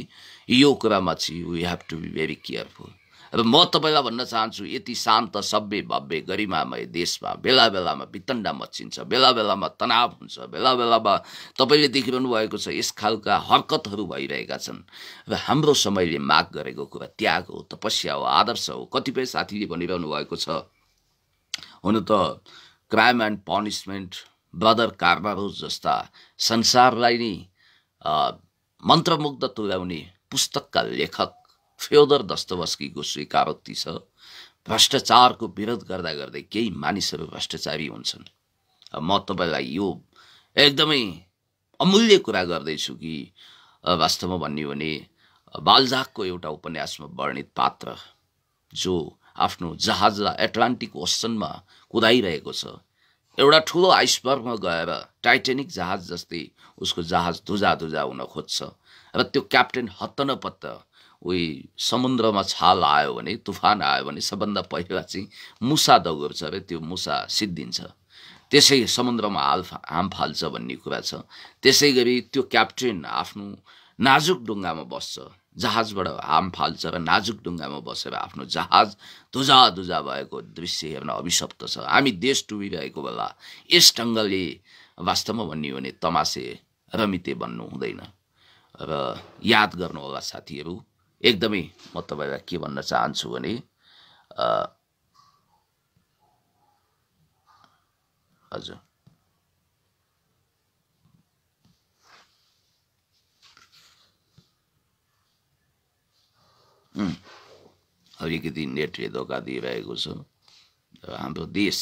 यो कुरामा चाहिँ we have to be very careful. र म तपाईँलाई भन्न चाहन्छु, यति शान्त सभ्य भव्य गरिमामय देशमा बेला बेलामा वितण्डा मच्चिन्छ, बेला बेलामा तनाव हुन्छ, बेला बेलामा तपाईँले देखिरहनु भएको छ यस खालका हरकतहरू भइरहेका छन्। र हाम्रो समयले माग गरेको कुरा त्याग हो, तपस्या हो, आदर्श हो। कतिपय साथीले भनिरहनु भएको छ, हुन त क्राइम एन्ड पनिसमेन्ट, ब्रदर कार्नारोज जस्ता संसारलाई नै मन्त्रमुग्ध तुल्याउने पुस्तकका लेखक फ्योदर दस्तोवस्कीको स्वीकारोक्ति छ। भ्रष्टाचारको विरोध गर्दा गर्दै केही मानिसहरू भ्रष्टाचारी हुन्छन्। म तपाईँलाई यो एकदमै अमूल्य कुरा गर्दैछु कि वास्तवमा भन्ने हो भने बालजाकको एउटा उपन्यासमा वर्णित पात्र जो आफ्नो जहाजलाई एटलान्टिक ओसनमा कुदाइरहेको छ, एउटा ठुलो आइसबर्गमा गएर टाइटेनिक जहाज जस्तै उसको जहाज धुजा हुन खोज्छ र त्यो क्याप्टेन हत्तनपत्त उही समुद्रमा छाल आयो भने, तुफान आयो भने सबभन्दा पहिला चाहिँ मुसा दगुर्छ र त्यो मुसा सिद्धिन्छ, त्यसै समुद्रमा हाम फाल्छ भन्ने कुरा छ। त्यसै गरी त्यो क्याप्टेन आफ्नो नाजुक डुङ्गामा बस्छ, जहाजबाट हाम फाल्छ र नाजुक डुङ्गामा बसेर आफ्नो जहाज धुजा भएको दृश्य हेर्न अभिशप्त छ। हामी देश डुबिरहेको बेला यस ढङ्गले वास्तवमा भन्ने हो भने तमासे रमिते भन्नु हुँदैन। र याद गर्नु होला साथीहरू, एकदमै म तपाईँलाई के भन्न चाहन्छु भने हजुर अलिकति नेटले धोका दिइरहेको छ। हाम्रो देश,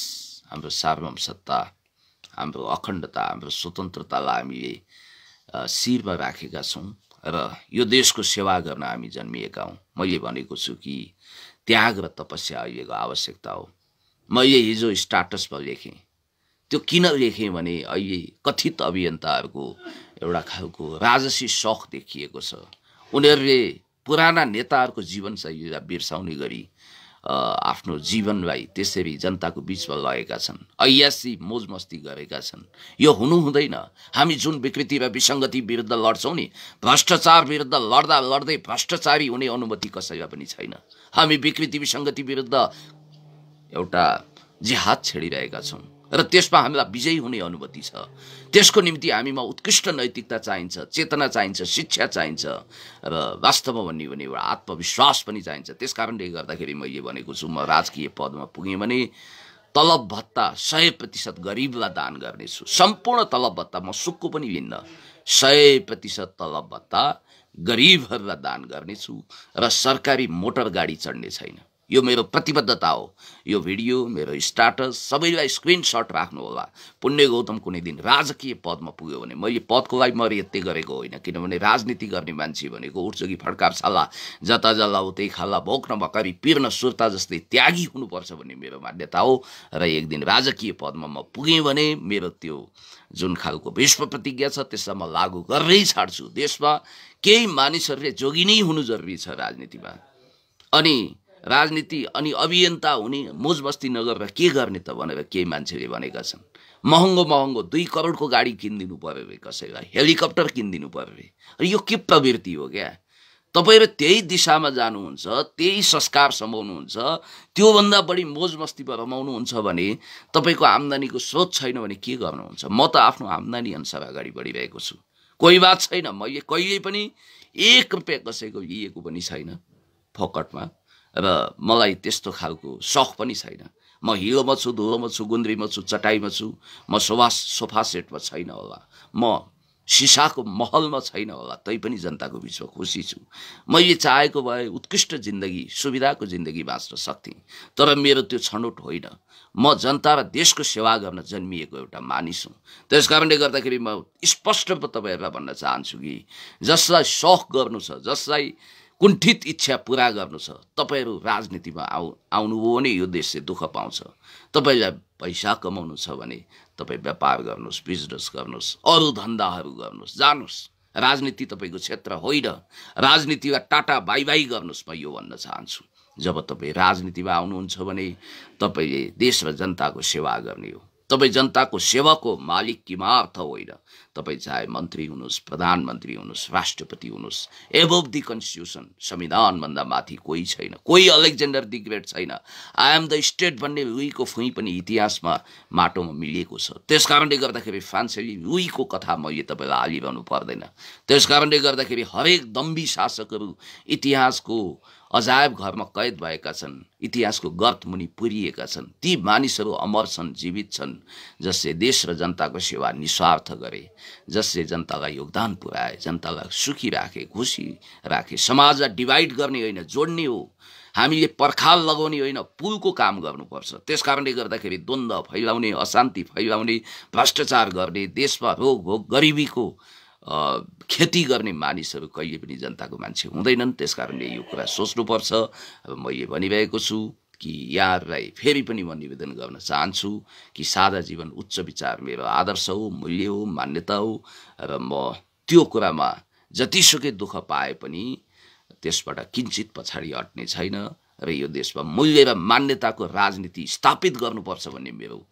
हाम्रो सार्वभौमसत्ता, हाम्रो अखण्डता, हाम्रो स्वतन्त्रतालाई हामीले शिरमा राखेका छौँ र यो देशको सेवा गर्न हामी जन्मिएका हौँ। मैले भनेको छु कि त्याग र तपस्या अहिलेको आवश्यकता हो। मैले हिजो स्टाटसमा लेखेँ, त्यो किन लेखेँ भने अहिले कथित अभियन्ताहरूको एउटा खालको राजसी शौक देखिएको छ। उनीहरूले पुराना नेताहरूको जीवनशैलीलाई बिर्साउने गरी आफ्नो जीवनलाई त्यसरी जनताको बिचमा लगेका छन्, ऐयासी मोजमस्ती गरेका छन्। यो हुनु हुँदैन। हामी जुन विकृति र विसङ्गति विरुद्ध लड्छौँ नि, भ्रष्टाचार विरुद्ध लड्दै भ्रष्टाचारी हुने अनुमति कसैलाई पनि छैन। हामी विकृति विसङ्गति विरुद्ध एउटा जिहाद छेडिरहेका छौँ र त्यसमा हामीलाई विजयी हुने अनुमति छ। त्यसको निम्ति हामीमा उत्कृष्ट नैतिकता चाहिन्छ, चेतना चाहिन्छ, शिक्षा चाहिन्छ र वास्तवमा भन्ने हो भने एउटा आत्मविश्वास पनि चाहिन्छ। त्यस कारणले गर्दाखेरि मैले भनेको छु, म राजकीय पदमा पुगेँ भने तलब भत्ता 100% गरिबलाई दान गर्नेछु। सम्पूर्ण तलब भत्ता म सुक्को पनि लिन्न, 100% तलब भत्ता गरिबहरूलाई दान गर्नेछु र सरकारी मोटर गाडी चढ्ने छैन। यो मेरो प्रतिबद्धता हो। यो भिडियो, मेरो स्टाटस सबैलाई स्क्रिनसट राख्नु होला। पुण्य गौतम कुनै दिन राजकीय पदमा पुग्यो भने, मैले पदको लागि म यति गरेको होइन, किनभने राजनीति गर्ने मान्छे भनेको उठ्चोकी फड्कार छाला, जता जल्ला उतै खाला, भोक्न भकारी पिर्न सुर्ता जस्तै त्यागी हुनुपर्छ भन्ने मेरो मान्यता हो। र एक दिन राजकीय पदमा म पुगेँ भने मेरो त्यो जुन खालको विश्व प्रतिज्ञा छ त्यसलाई म लागू गर्दै छाड्छु। देशमा केही मानिसहरूले जोगी नै हुनु जरुरी छ राजनीतिमा। राजनीति अनि अभियन्ता हुने मोजमस्ती नगरेर के गर्ने त भनेर केही मान्छेले भनेका छन्। महँगो 2 करोडको गाडी किनिदिनु पर्यो रे, कसैलाई हेलिकप्टर किनिदिनु पर्यो रे। यो के प्रवृत्ति हो क्या? तपाईँहरू त्यही दिशामा जानुहुन्छ, त्यही संस्कार समाउनुहुन्छ, त्योभन्दा बढी मोजमस्तीमा रमाउनुहुन्छ भने तपाईँको आम्दानीको स्रोत छैन भने के गर्नुहुन्छ? म त आफ्नो आम्दानी अनुसार अगाडि बढिरहेको छु। कोही बात छैन, मैले कहिले पनि 1 रुपियाँ कसैको लिएको पनि छैन फोकटमा र मलाई त्यस्तो खालको शौक पनि छैन। म हिलोमा छु, धुलोमा छु, गुन्द्रीमा छु, चटाईमा छु, म सोफा सेटमा छैन होला, म सिसाको महलमा छैन होला, तैपनि जनताको बिचमा खुसी छु। मैले चाहेको भए उत्कृष्ट जिन्दगी, सुविधाको जिन्दगी बाँच्न सक्थेँ, तर मेरो त्यो छनौट होइन। म जनता र देशको सेवा गर्न जन्मिएको एउटा मानिस हुँ। त्यसकारणले गर्दाखेरि म स्पष्ट तपाईँहरूलाई भन्न चाहन्छु कि जसलाई शौक गर्नु छ, जसलाई कुण्ठित इच्छा पूरा गर्नु छ, तपाईँहरू राजनीतिमा आउनुभयो भने यो देशले दुःख पाउँछ। तपाईँलाई पैसा कमाउनु छ भने तपाईँ व्यापार गर्नुहोस्, बिजनेस गर्नुहोस्, अरू धन्दाहरू गर्नुहोस्, जानुहोस्। राजनीति तपाईँको क्षेत्र होइन। राजनीतिलाई टाटा बाई बाई गर्नुहोस्, म यो भन्न चाहन्छु। जब तपाईँ राजनीतिमा आउनुहुन्छ भने तपाईँले देश र जनताको सेवा गर्ने हो। तपाईँ जनताको सेवाको मालिक किमार्थ होइन। तपाईँ चाहे मन्त्री हुनुहोस्, प्रधानमन्त्री हुनुहोस्, राष्ट्रपति हुनुहोस्, एबोभ दि कन्स्टिट्युसन, संविधानभन्दा माथि कोही छैन, कोही अलेक्जेन्डर दि ग्रेट छैन। आई एम द स्टेट भन्ने लुईको फुई पनि इतिहासमा माटोमा मिलिएको छ। त्यसकारणले गर्दाखेरि फ्रान्सेली लुईको कथा मैले तपाईँलाई हालिरहनु पर्दैन। त्यसकारणले गर्दाखेरि हरेक दम्भी शासकहरू इतिहासको अजायब घरमा कैद भएका छन्, इतिहासको गर्तमुनि पुरिएका छन्। ती मानिसहरू अमर छन्, जीवित छन्, जसले देश र जनताको सेवा निस्वार्थ गरे, जसले जनतालाई योगदान पुर्याए, जनतालाई सुखी राखे, खुसी राखे। समाजलाई डिभाइड गर्ने होइन, जोड्ने हो। हामीले पर्खाल लगाउने होइन, पुलको काम गर्नुपर्छ। त्यसकारणले गर्दाखेरि द्वन्द्व फैलाउने, अशान्ति फैलाउने, भ्रष्टाचार गर्ने, देशमा रोग भोग गरिबीको खेती गर्ने मानिसहरू कहिले पनि जनताको मान्छे हुँदैनन्। त्यसकारणले यो कुरा सोच्नुपर्छ। अब मैले भनिरहेको छु कि यहाँहरूलाई फेरि पनि म निवेदन गर्न चाहन्छु कि सादा जीवन उच्च विचार मेरो आदर्श हो, मूल्य हो, मान्यता हो र म त्यो कुरामा जतिसुकै दुःख पाए पनि त्यसबाट किञ्चित पछाडि हट्ने छैन र यो देशमा मूल्य र मान्यताको राजनीति स्थापित गर्नुपर्छ भन्ने मेरो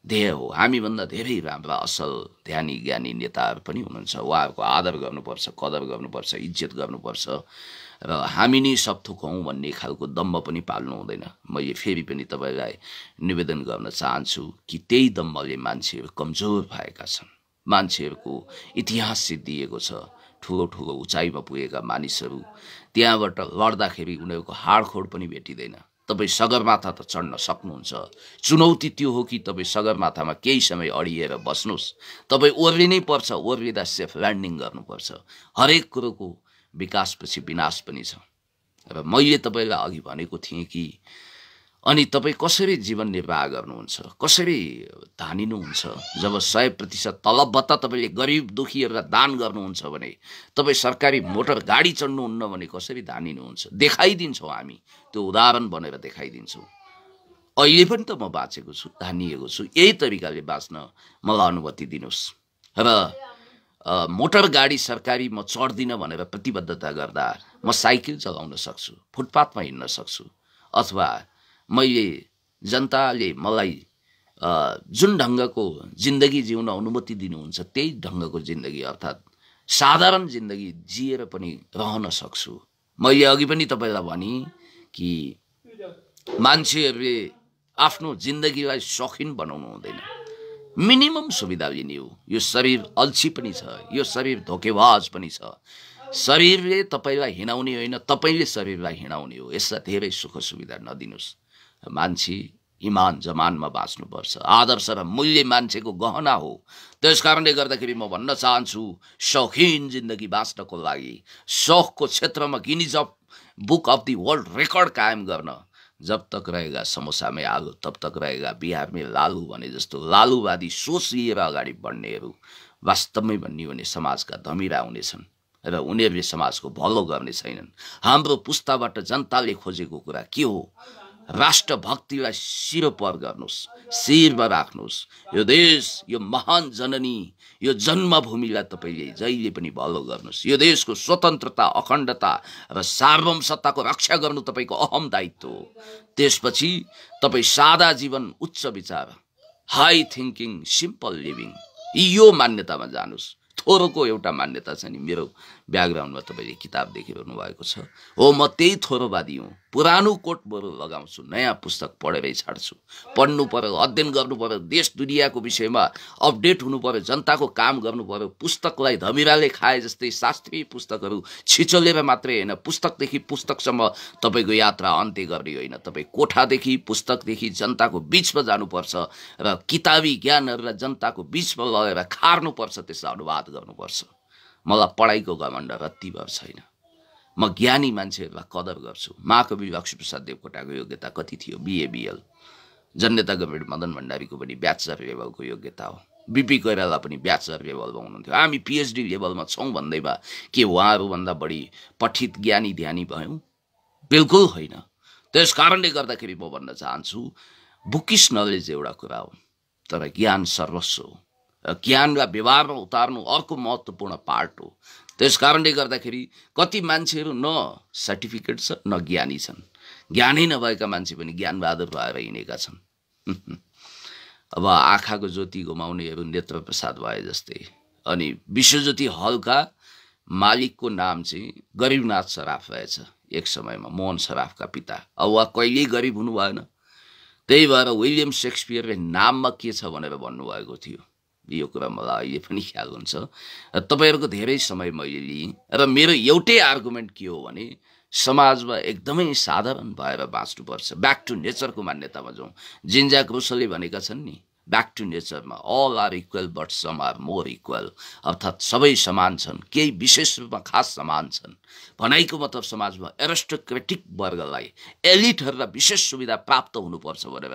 ध्येय हो। हामीभन्दा धेरै राम्रा असल ध्यानी ज्ञानी नेताहरू पनि हुनुहुन्छ, उहाँहरूको आदर गर्नुपर्छ, कदर गर्नुपर्छ, इज्जत गर्नुपर्छ र हामी नै सब थोक हौँ भन्ने खालको दम्ब पनि पाल्नु हुँदैन। मैले फेरि पनि तपाईँलाई निवेदन गर्न चाहन्छु कि त्यही दम्बले मान्छेहरू कमजोर भएका छन्। मान्छेहरूको इतिहास सिद्धिएको छ, ठुलो ठुलो उचाइमा पुगेका मानिसहरू त्यहाँबाट लड्दाखेरि उनीहरूको हाडखोड पनि भेटिँदैन। तपाईँ सगरमाथा त चढ्न सक्नुहुन्छ, चुनौती त्यो हो कि तपाईँ सगरमाथामा केही समय अडिएर बस्नुहोस्। तपाईँ ओर्लिनै पर्छ, ओर्लिँदा सेफ ल्यान्डिङ गर्नुपर्छ। हरेक कुरोको विकासपछि विनाश पनि छ र मैले तपाईँलाई अघि भनेको थिएँ कि अनि तपाईँ कसरी जीवन निर्वाह गर्नुहुन्छ, कसरी धानिनुहुन्छ। जब 100% तलब भत्ता तपाईँले गरिब दुखीहरूलाई दान गर्नुहुन्छ भने, तपाईँ सरकारी मोटर गाडी चढ्नुहुन्न भने कसरी धानिनुहुन्छ। देखाइदिन्छौँ हामी, त्यो उदाहरण बनेर देखाइदिन्छौँ। अहिले पनि त म बाँचेको छु, धानिएको छु। यही तरिकाले बाँच्न मलाई अनुमति दिनुहोस् र मोटर गाडी सरकारी म चढ्दिनँ भनेर प्रतिबद्धता गर्दा म साइकल चलाउन सक्छु, फुटपाथमा हिँड्न सक्छु, अथवा मैले जनताले मलाई जुन ढङ्गको जिन्दगी जिउन अनुमति दिनुहुन्छ त्यही ढङ्गको जिन्दगी अर्थात् साधारण जिन्दगी जिएर पनि रहन सक्छु। मैले अघि पनि तपाईँलाई भने कि मान्छेहरूले आफ्नो जिन्दगीलाई शौखिन बनाउनु हुँदैन, मिनिमम सुविधा लिने हो। यो शरीर अल्छी पनि छ, यो शरीर धोकेबाज पनि छ। शरीरले तपाईँलाई हिँडाउने होइन, तपाईँले शरीरलाई हिँडाउने हो। यसलाई धेरै सुख सुविधा नदिनुहोस्। मान्छे इमान जमानमा बाँच्नुपर्छ। आदर्श र मूल्य मान्छेको गहना हो। त्यसकारणले गर्दाखेरि म भन्न चाहन्छु, शौखिन जिन्दगी बाँच्नको लागि शौखको क्षेत्रमा Guinness book of the world record कायम गर्न जब तक रहेगा समोसा में आलू तब तक रहेगा बिहार में लालू भने जस्तो लालूवादी सोच लिएर अगाडि बढ्नेहरू वास्तवमै भन्ने भने समाजका धमिरा हुनेछन् र उनीहरूले समाजको भलो गर्ने छैनन्। हाम्रो पुस्ताबाट जनताले खोजेको कुरा के हो? राष्ट्रभक्तिलाई शिरोपर गर्नुहोस्, शिरमा राख्नुहोस्। यो देश, यो महान जननी, यो जन्मभूमिलाई तपाईँले जहिले पनि भलो गर्नुहोस्। यो देशको स्वतन्त्रता, अखण्डता र सार्वभौमसत्ताको रक्षा गर्नु तपाईँको अहम दायित्व हो। त्यसपछि तपाईँ सादा जीवन, उच्च विचार, हाई थिङ्किङ, सिम्पल लिभिङ, यो मान्यतामा जानुहोस्। थोरोको एउटा मान्यता छ नि, मेरो ब्याकग्राउन्डमा तपाईँले किताब देखिरहनु भएको छ। हो, म त्यही थोरोवादी हुँ। पुरानो कोट बरु लगाउँछु, नयाँ पुस्तक पढेरै छाड्छु। पढ्नु पर्यो, अध्ययन गर्नु पर्यो, देश दुनियाँको विषयमा अपडेट हुनु पर्यो, जनताको काम गर्नु पर्यो। पुस्तकलाई धमिराले खाए जस्तै शास्त्रीय पुस्तकहरू छिचोलेर मात्रै होइन, पुस्तकदेखि पुस्तकसम्म तपाईँको यात्रा अन्त्य गर्ने होइन। तपाईँ कोठादेखि पुस्तकदेखि जनताको बिचमा जानुपर्छ र किताबी ज्ञानहरूलाई जनताको बिचमा लगेर खार्नुपर्छ, त्यसलाई अनुवाद गर्नुपर्छ। मलाई पढाइको घमण्ड रत्तिभर छैन। म ज्ञानी मान्छेहरूलाई कदर गर्छु। महाकवि लक्ष्मीप्रसाद देवकोटाको योग्यता कति थियो? BA BL। जननेता गभर्मेन्ट मदन भण्डारीको पनि ब्याचलर लेभलको योग्यता हो। BP कोइराला पनि ब्याचलर लेभलमा हुनुहुन्थ्यो। हामी PhD लेभलमा छौँ भन्दैमा के उहाँहरूभन्दा बढी पठित ज्ञानी ध्यानी भयौँ? बिल्कुल होइन। त्यस कारणले गर्दाखेरि म भन्न चाहन्छु, बुकिस नलेज एउटा कुरा हो, तर ज्ञान सर्वस्व हो। ज्ञानलाई व्यवहारमा उतार्नु अर्को महत्त्वपूर्ण पार्ट हो। त्यस कारणले गर्दाखेरि कति मान्छेहरू न सर्टिफिकेट छ न ज्ञानी छन्। ज्ञानै नभएका मान्छे पनि ज्ञानबहादुर भएर हिँडेका छन्। अब आँखाको ज्योति गुमाउनेहरू नेत्र प्रसाद भए जस्तै। अनि विश्वज्योति हलका मालिकको नाम चाहिँ गरिबनाथ सराफ रहेछ एक समयमा, मोहन सराफका पिता। अब उहाँ कहिल्यै गरिब हुनु भएन, त्यही भएर विलियम शेक्सपियरले नाममा के छ भनेर भन्नुभएको थियो। यो कुरा मलाई अहिले पनि ख्याल हुन्छ। तपाईँहरूको धेरै समय मैले लिएँ र मेरो एउटै आर्गुमेन्ट के हो भने समाजमा एकदमै साधारण भएर बाँच्नुपर्छ। ब्याक टु नेचरको मान्यतामा जाउँ। जिन ज्याक रुसोले भनेका छन् नि, ब्याक टु नेचरमा all are equal but some are more equal, अर्थात् सबै समान छन्, केही विशेष रूपमा खास समान छन्। भनाइको मतलब समाजमा एरिस्टोक्रेटिक वर्गलाई, एलिटहरूलाई विशेष सुविधा प्राप्त हुनुपर्छ भनेर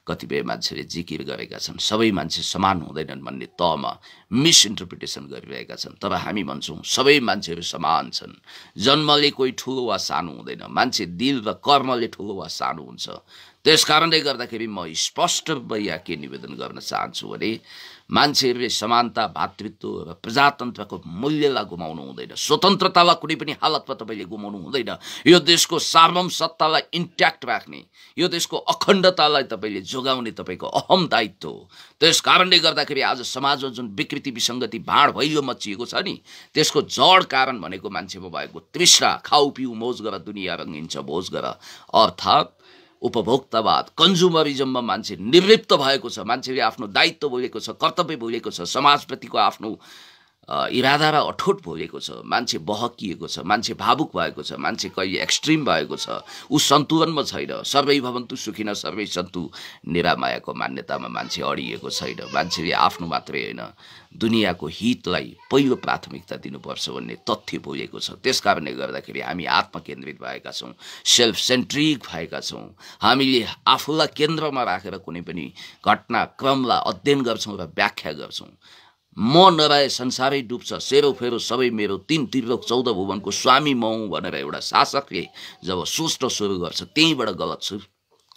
कतिपय मान्छेले जिकिर गरेका छन्। सबै मान्छे समान हुँदैनन् भन्ने तहमा मिसइन्टरप्रिटेसन गरिरहेका छन्। तर हामी भन्छौँ सबै मान्छेहरू समान छन्। जन्मले कोही ठुलो वा सानो हुँदैन, मान्छे दिल र कर्मले ठुलो वा सानो हुन्छ। त्यस कारणले गर्दाखेरि म स्पष्ट रूपमा यहाँ के निवेदन गर्न चाहन्छु भने मान्छेहरूले समानता, भातृत्व र प्रजातन्त्रको मूल्यलाई गुमाउनु हुँदैन। स्वतन्त्रतालाई कुनै पनि हालतमा तपाईँले गुमाउनु हुँदैन। यो देशको सार्वभौम सत्तालाई इन्ट्याक्ट राख्ने, यो देशको अखण्डतालाई तपाईँले जोगाउने तपाईँको अहम दायित्व हो। त्यस कारणले गर्दाखेरि आज समाजमा जुन विकृति विसङ्गति भाँड भैलो मचिएको छ नि, त्यसको जड कारण भनेको मान्छेमा भएको तृष्णा, खाऊ पिउ मौज गर दुनियाँ रङ्गिन्छ भोज गर, अर्थात् उपभोक्तावाद, कन्ज्युमरिजममा मान्छे निर्लिप्त भएको छ। मान्छेले आफ्नो दायित्व भुलेको छ, कर्तव्य भुलेको छ, समाजप्रतिको आफ्नो इरादा र अठोट भुलेको छ। मान्छे बहकिएको छ, मान्छे भावुक भएको छ, मान्छे कहिले एक्सट्रिम भएको छ, ऊ सन्तुलनमा छैन। सर्वै भवन्तु सुखिन सर्वै सन्तु निरामायाको मान्यतामा मान्छे अडिएको छैन। मान्छेले आफ्नो मात्रै होइन दुनियाँको हितलाई पहिलो प्राथमिकता दिनुपर्छ भन्ने तथ्य भुलेको छ। त्यस कारणले गर्दाखेरि हामी आत्मकेन्द्रित भएका छौँ, सेल्फ सेन्ट्रिक भएका छौँ। हामीले आफूलाई केन्द्रमा राखेर कुनै पनि घटनाक्रमलाई अध्ययन गर्छौँ र व्याख्या गर्छौँ। म नरहे संसारै डुब्छ, सेरोफेरो सबै मेरो, 3 त्रिलोक 14 भुवनको स्वामी म हुँ भनेर एउटा शासकले जब सोच्न सुरु गर्छ त्यहीँबाट गलत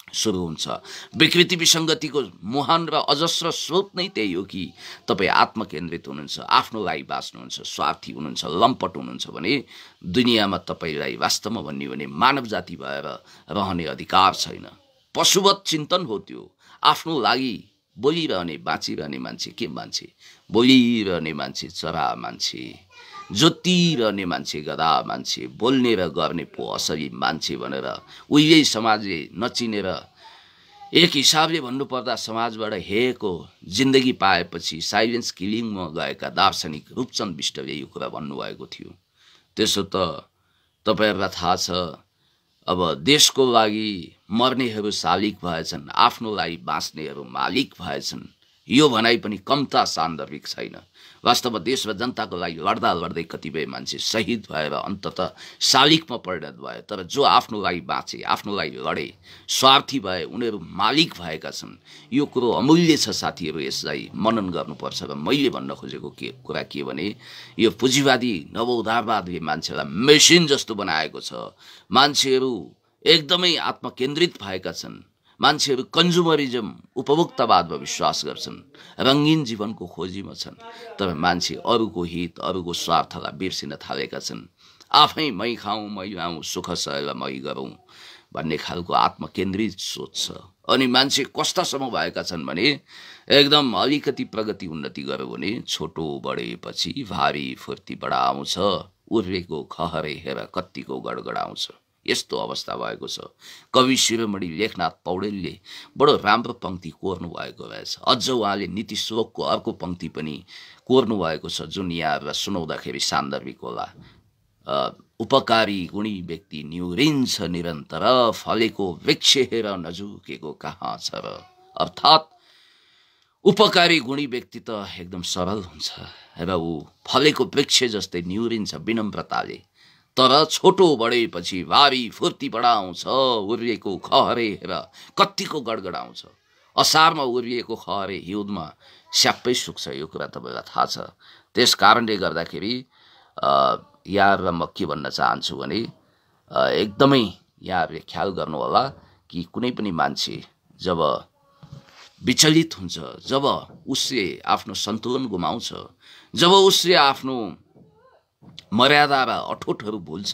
सुरु हुन्छ। विकृति विसङ्गतिको महान र अजस्र स्रोत नै त्यही हो कि तपाईँ आत्मकेन्द्रित हुनुहुन्छ, आफ्नो लागि बाँच्नुहुन्छ, स्वार्थी हुनुहुन्छ, लम्पट हुनुहुन्छ भने दुनियाँमा तपाईँलाई वास्तवमा भन्ने भने मानव जाति भएर रहने अधिकार छैन। पशुवत चिन्तन हो त्यो। आफ्नो लागि बोलिरहने बाँचिरहने मान्छे के मान्छे? बोलिरहने मान्छे चरा मान्छे, जोतिरहने मान्छे गधा मान्छे, बोल्ने र गर्ने पो असली मान्छे भनेर उहिले समाजले नचिनेर एक हिसाबले भन्नुपर्दा समाजबाट हेको जिन्दगी पाएपछि साइलेन्स किलिङमा गएका दार्शनिक रूपचन्द बिष्टले यो कुरा भन्नुभएको थियो। त्यसो त तपाईँहरूलाई थाहा छ अब देशको लागि मर्नेहरू शालिक भएछन्, आफ्नो लागि बाँच्नेहरू मालिक भएछन्। यो भनाइ पनि कम्ता सान्दर्भिक छैन। वास्तवमा देश र जनताको लागि लड्दा लड्दै कतिपय मान्छे शहीद भएर अन्ततः शालिकमा परिणत भए। तर जो आफ्नो लागि बाँचे, आफ्नो लागि लडे, स्वार्थी भए, उनीहरू मालिक भएका छन्। यो कुरो अमूल्य छ साथीहरू, यसलाई मनन गर्नुपर्छ। र मैले भन्न खोजेको कुरा के भने यो पुँजीवादी नवोदारवादले मान्छेलाई मेसिन जस्तो बनाएको छ। मान्छेहरू एकदमै आत्मकेन्द्रित भएका छन्। मान्छेहरू कन्ज्युमरिजम, उपभोक्तावादमा विश्वास गर्छन्, रङ्गीन जीवनको खोजीमा छन्। तर मान्छे अरूको हित, अरूको स्वार्थलाई बिर्सिन थालेका छन्। आफै मै खाउँ, मै आउँ, सुख सहेला मै गरौँ भन्ने खालको आत्मकेन्द्रित सोच छ। अनि मान्छे कस्तासम्म भएका छन् भने एकदम अलिकति प्रगति उन्नति गर्यो भने छोटो बढेपछि भारी फुर्ती बढाउँछ, उर्रेको खहरे हेर कत्तिको गडगडाउँछ। यस्तो अवस्था भएको छ। कवि शिरोमणि लेखनाथ पौडेलले बडो राम्रो पंक्ति कोर्नु भएको रहेछ। अझ उहाँले नीति श्लोकको अर्को पंक्ति पनि कोर्नु भएको छ जुन यहाँहरूलाई सुनाउँदाखेरि सान्दर्भिक होला। उपकारी गुणी व्यक्ति निहुरिन्छ निरन्तर, फलेको वृक्ष हेर नझुकेको कहाँ छ र। अर्थात् उपकारी गुणी व्यक्ति त एकदम सरल हुन्छ र ऊ फलेको वृक्ष जस्तै निहुरिन्छ विनम्रताले। तर छोटो बढेपछि भारी फुर्ती बढाउँछ, उर्रिएको खहरे हेर कत्तिको गडगडाउँछ। असारमा उर्रिएको खहरे हिउँदमा स्याप्पै सुक्छ, यो कुरा तपाईँलाई थाहा छ। त्यस कारणले गर्दाखेरि यहाँहरूलाई म के भन्न चाहन्छु भने एकदमै यहाँहरूले ख्याल गर्नु होला कि कुनै पनि मान्छे जब विचलित हुन्छ, जब उसले आफ्नो सन्तुलन गुमाउँछ, जब उसले आफ्नो मर्यादा र अठोटहरू भुल्छ,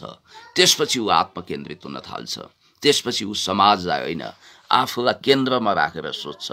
त्यसपछि ऊ आत्मकेन्द्रित हुन थाल्छ। त्यसपछि ऊ समाजलाई होइन आफूलाई केन्द्रमा राखेर सोच्छ,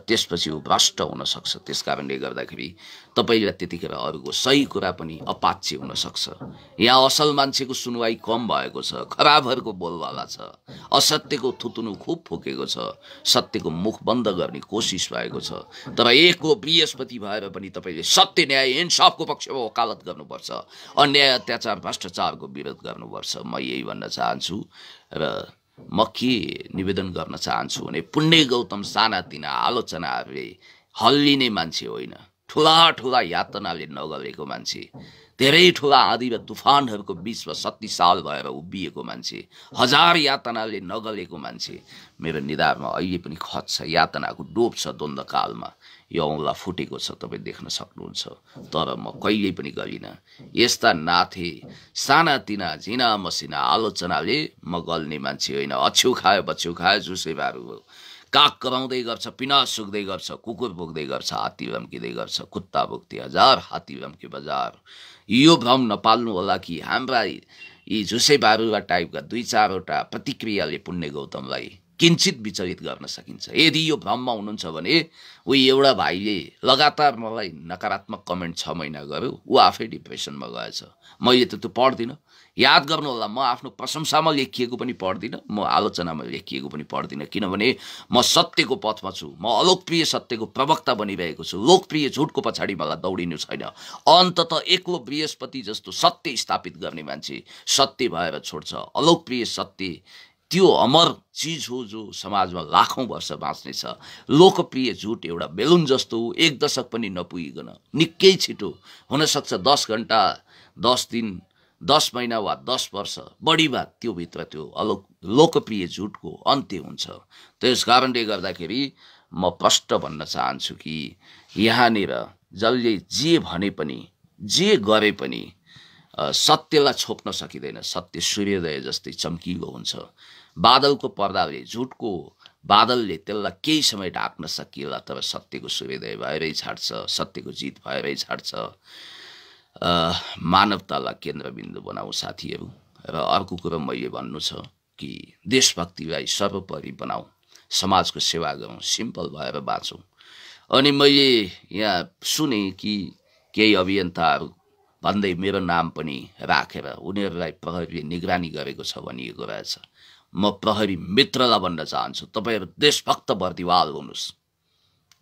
त्यसपछि ऊ भ्रष्ट हुन सक्छ। त्यस कारणले गर्दाखेरि तपाईँलाई त्यतिखेर अरूको सही कुरा पनि अपाच्य हुन सक्छ। यहाँ असल मान्छेको सुनवाई कम भएको छ, खराबहरूको बोलवाला छ, असत्यको थुतुनु खुब फुकेको छ, सत्यको मुख बन्द गर्ने कोसिस भएको छ। तर एकको बृहस्पति भएर पनि तपाईँले सत्य न्याय इन्साफको पक्षमा वकालत गर्नुपर्छ, अन्याय अत्याचार भ्रष्टाचारको विरोध गर्नुपर्छ। म यही भन्न चाहन्छु र म के निवेदन गर्न चाहन्छु भने पुण्य गौतम सानातिना आलोचनाहरूले हल्लिने मान्छे होइन, ठुला ठुला यातनाले नगरेको मान्छे, धेरै ठुला आँधी र तुफानहरूको बिचमा 30 साल भएर उभिएको मान्छे, हजार यातनाले नगलेको मान्छे। मेरो निधारमा अहिले पनि खत छ, यातनाको डोप छ द्वन्द्वकालमा। यो औँला फुटेको छ, तपाईँ देख्न सक्नुहुन्छ। तर म कहिल्यै पनि गरिनँ यस्ता नाथे सानातिना झिना मसिना आलोचनाले म गल्ने मान्छे होइन। अछ्यौ खायो बछ्यौ खायो जुसे बारु हो, काग कराउँदै गर्छ, पिना सुक्दै गर्छ, कुकुर भुक्दै गर्छ, हात्ती रम्किँदै गर्छ, कुत्ता भुक्ते हजार, हात्ती रम्के बजार। यो भ्रम नपाल्नु होला कि हाम्रा यी झुसे बारुवा टाइपका 2-4वटा प्रतिक्रियाले पुण्य गौतमलाई किञ्चित विचलित गर्न सकिन्छ। यदि यो भ्रममा हुनुहुन्छ भने उही एउटा भाइले लगातार मलाई नकारात्मक कमेन्ट 6 महिना गर्यो, ऊ आफै डिप्रेसनमा गएछ। मैले त त्यो पढ्दिनँ। याद गर्नु होला, म आफ्नो प्रशंसामा लेखिएको पनि पढ्दिनँ, म आलोचनामा लेखिएको पनि पढ्दिनँ, किनभने म सत्यको पथमा छु। म अलोकप्रिय सत्यको प्रवक्ता बनिरहेको छु। लोकप्रिय झुटको पछाडि मलाई दौडिनु छैन। अन्ततः एक्लो बृहस्पति जस्तो सत्य स्थापित गर्ने मान्छे सत्य भएर छोड्छ। अलोकप्रिय सत्य त्यो अमर चिज हो जो समाजमा लाखौं वर्ष बाँच्नेछ। लोकप्रिय झुट एउटा बेलुन जस्तो हो, 1 दशक पनि नपुगिकन निकै छिटो, हुनसक्छ 10 घण्टा, 10 दिन, 10 महिना वा 10 वर्ष बढी बाद त्योभित्र त्यो लोकप्रिय झुटको अन्त्य हुन्छ। त्यस कारणले गर्दाखेरि म प्रष्ट भन्न चाहन्छु कि यहाँनिर जसले जे भने पनि जे गरे पनि सत्यलाई छोप्न सकिँदैन। सत्य सूर्योदय जस्तै चम्किलो हुन्छ। बादलको पर्दाले, झुटको बादलले त्यसलाई केही समय ढाक्न सकिएला, तर सत्यको सूर्योदय भएरै छाड्छ, सत्यको जित भएरै छाड्छ। मानवतालाई केन्द्रबिन्दु बनाऊ साथीहरू। र अर्को कुरो मैले भन्नु छ कि देशभक्तिलाई सर्वोपरि बनाऊ, समाजको सेवा गरौँ, सिम्पल भएर बाँचौँ। अनि मैले यहाँ सुने कि केही अभियन्ताहरू भन्दै मेरो नाम पनि राखेर उनीहरूलाई प्रहरीले निगरानी गरेको छ भनिएको रहेछ। म प्रहरी मित्रलाई भन्न चाहन्छु, तपाईँहरू देशभक्त बर्दिवाल हुनुहोस्।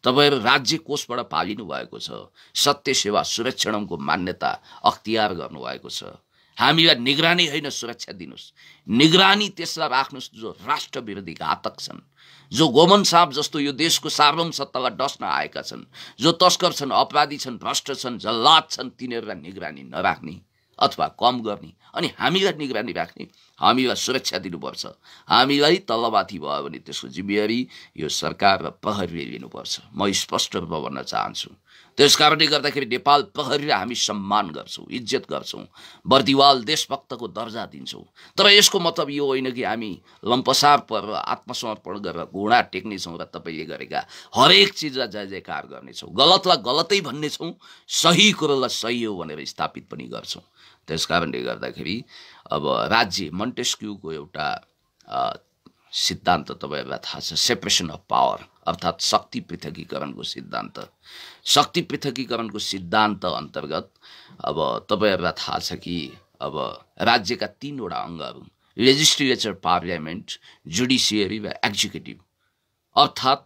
तपाईँहरू राज्य कोषबाट पालिनु भएको छ, सत्य सेवा सुरक्षणको मान्यता अख्तियार गर्नुभएको छ। हामीलाई निगरानी होइन, सुरक्षा दिनुहोस्। निगरानी त्यसलाई राख्नुहोस् जो राष्ट्र विरोधी घातक छन्, जो गोमन साँप जस्तो यो देशको सार्वभौमसत्तालाई डस्न आएका छन्, जो तस्कर छन्, अपराधी छन्, भ्रष्ट छन्, जल्लाद छन्, तिनीहरूलाई निगरानी नराख्ने अथवा कम गर्ने, अनि हामीलाई निगरानी राख्ने, हामीलाई सुरक्षा दिनुपर्छ। हामीलाई तलमाथि भयो भने त्यसको जिम्मेवारी यो सरकार र प्रहरीले लिनुपर्छ। म स्पष्ट रूपमा भन्न चाहन्छु। त्यस कारणले गर्दाखेरि नेपाल प्रहरीलाई हामी सम्मान गर्छौँ, इज्जत गर्छौँ, बर्दिवाल देशभक्तको दर्जा दिन्छौँ। तर यसको मतलब यो होइन कि हामी लम्पसार परेर आत्मसमर्पण गरेर घुँडा टेक्नेछौँ र तपाईँले गरेका हरेक चिजलाई जय जयकार गर्नेछौँ, गलतलाई गलतै भन्नेछौँ, सही कुरोलाई सही हो भनेर स्थापित पनि गर्छौँ। त्यस कारणले गर्दाखेरि अब राज्य मन्टेस्क्यूको एउटा सिद्धान्त तपाईँहरूलाई थाहा छ, सेपरेसन अफ पावर, अर्थात् शक्ति पृथकीकरणको सिद्धान्त। शक्ति पृथकीकरणको सिद्धान्त अन्तर्गत अब तपाईँहरूलाई थाहा छ कि अब राज्यका 3वटा अङ्गहरू, लेजिस्लेचर, पार्लियामेन्ट, जुडिसियरी र एक्जिक्युटिभ, अर्थात्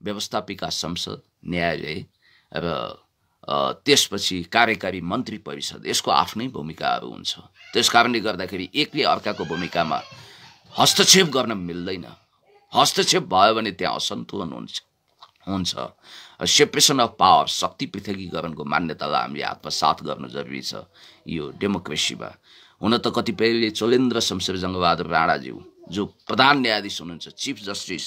व्यवस्थापिका संसद, न्यायालय र त्यसपछि कार्यकारी मन्त्री परिषद, यसको आफ्नै भूमिकाहरू हुन्छ। त्यस कारणले गर्दाखेरि एकले अर्काको भूमिकामा हस्तक्षेप गर्न मिल्दैन। हस्तक्षेप भयो भने त्यहाँ असन्तुलन हुन्छ। सेपरेसन अफ पावर, शक्ति पृथकीकरणको मान्यतालाई हामीले आत्मसात गर्नु जरुरी छ यो डेमोक्रेसीमा। हुन त कतिपयले चोलेन्द्र शमशेर जङ्गबहादुर राणाज्यू जो प्रधान न्यायाधीश हुनुहुन्छ, चिफ जस्टिस,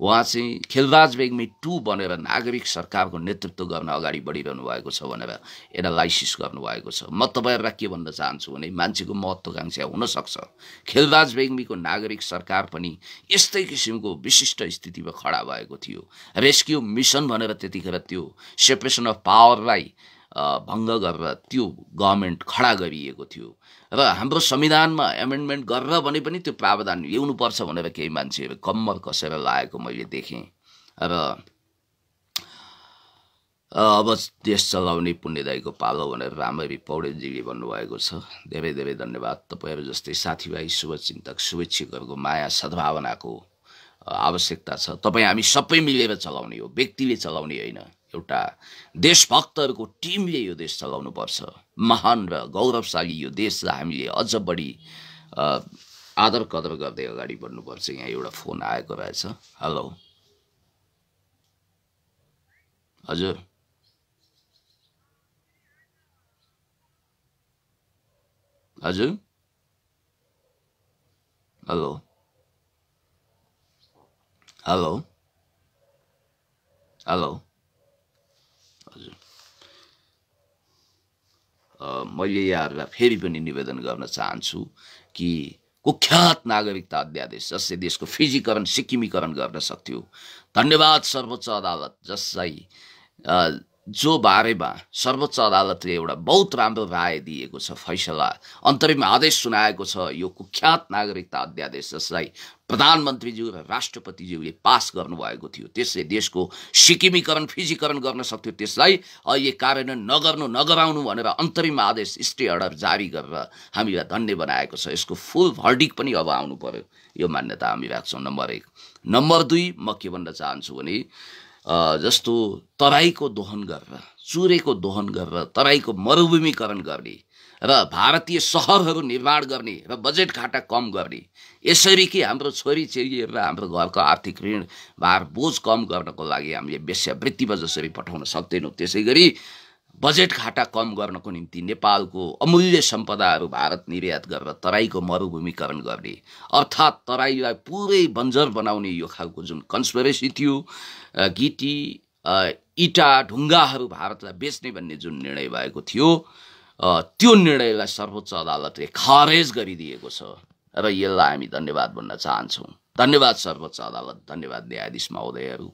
उहाँ चाहिँ खेलराज बेगमै 2 बनेर नागरिक सरकारको नेतृत्व गर्न अगाडि बढिरहनु भएको छ भनेर एनालाइसिस गर्नुभएको छ। म तपाईँहरूलाई के भन्न चाहन्छु भने मान्छेको महत्त्वाकांक्षा हुनसक्छ। खेलराज बेगमीको नागरिक सरकार पनि यस्तै किसिमको विशिष्ट स्थितिमा खडा भएको थियो। रेस्क्यु मिसन भनेर त्यतिखेर त्यो सेपरेसन अफ पावरलाई भङ्ग गरेर त्यो गभर्मेन्ट खडा गरिएको थियो र हाम्रो संविधानमा एमेन्डमेन्ट गरेर भने पनि त्यो प्रावधान ल्याउनुपर्छ भनेर केही मान्छेहरू कम्मर कसेर लागेको मैले देखेँ। र अब देश चलाउने पुण्यदायीको पालो भनेर रामहरि पौडेलजीले भन्नुभएको छ। धेरै धेरै धन्यवाद। तपाईँहरू जस्तै साथीभाइ, शुभचिन्तक, शुभेच्छुकहरूको माया सद्भावनाको आवश्यकता छ। तपाईँ हामी सबै मिलेर चलाउने हो, व्यक्तिले चलाउने होइन। एउटा देशभक्तहरूको टिमले यो देश चलाउनुपर्छ। महान र गौरवशाली यो देशलाई हामीले अझ बढी आदर कदर गर्दै अगाडि बढ्नुपर्छ। यहाँ एउटा फोन आएको रहेछ। हेलो हजुर, हजुर, हेलो, हेलो, हेलो, हजुर। मैले यहाँहरूलाई फेरि पनि निवेदन गर्न चाहन्छु कि कुख्यात नागरिकता अध्यादेश जसले देशको फिजीकरण सिक्किमीकरण गर्न सक्थ्यो, धन्यवाद सर्वोच्च अदालत जसलाई जो बारेमा सर्वोच्च अदालतले एउटा बहुत राम्रो राय दिएको छ, फैसला अन्तरिम आदेश सुनाएको छ। यो कुख्यात नागरिकता अध्यादेश जसलाई प्रधानमन्त्रीज्यू र राष्ट्रपतिज्यूले पास गर्नुभएको थियो, त्यसले देशको सिक्किमीकरण फिजीकरण गर्न सक्थ्यो, त्यसलाई अहिले कार्यान्वयन नगराउनु भनेर अन्तरिम आदेश स्टे अर्डर जारी गरेर हामीलाई धन्य बनाएको छ। यसको फुल भर्डिक पनि अब आउनु पर्यो, यो मान्यता हामी राख्छौँ। नम्बर 1। नम्बर 2, म के भन्न चाहन्छु भने जस्तो तराईको दोहन गरेर, चुरेको दोहन गरेर तराईको मरुभूमिकरण गर्ने र भारतीय सहरहरू निर्माण गर्ने र बजेट घाटा कम गर्ने, यसरी कि हाम्रो छोरीचेलीहरू र हाम्रो घरको आर्थिक ऋण भार बोझ कम गर्नको लागि हामीले वेश्यावृत्तिमा जसरी पठाउन सक्दैनौँ, त्यसै गरी बजेट घाटा कम गर्नको निम्ति नेपालको अमूल्य सम्पदाहरू भारत निर्यात गरेर तराईको मरुभूमिकरण गर्ने, अर्थात् तराईलाई पुरै बन्जर बनाउने यो खालको जुन कन्स्पिरेसी थियो, गिटी इटा ढुङ्गाहरू भारतलाई बेच्ने भन्ने जुन निर्णय भएको थियो, त्यो निर्णयलाई सर्वोच्च अदालतले खारेज गरिदिएको छ र यसलाई हामी धन्यवाद भन्न चाहन्छौँ। धन्यवाद सर्वोच्च अदालत, धन्यवाद न्यायाधीश महोदयहरू।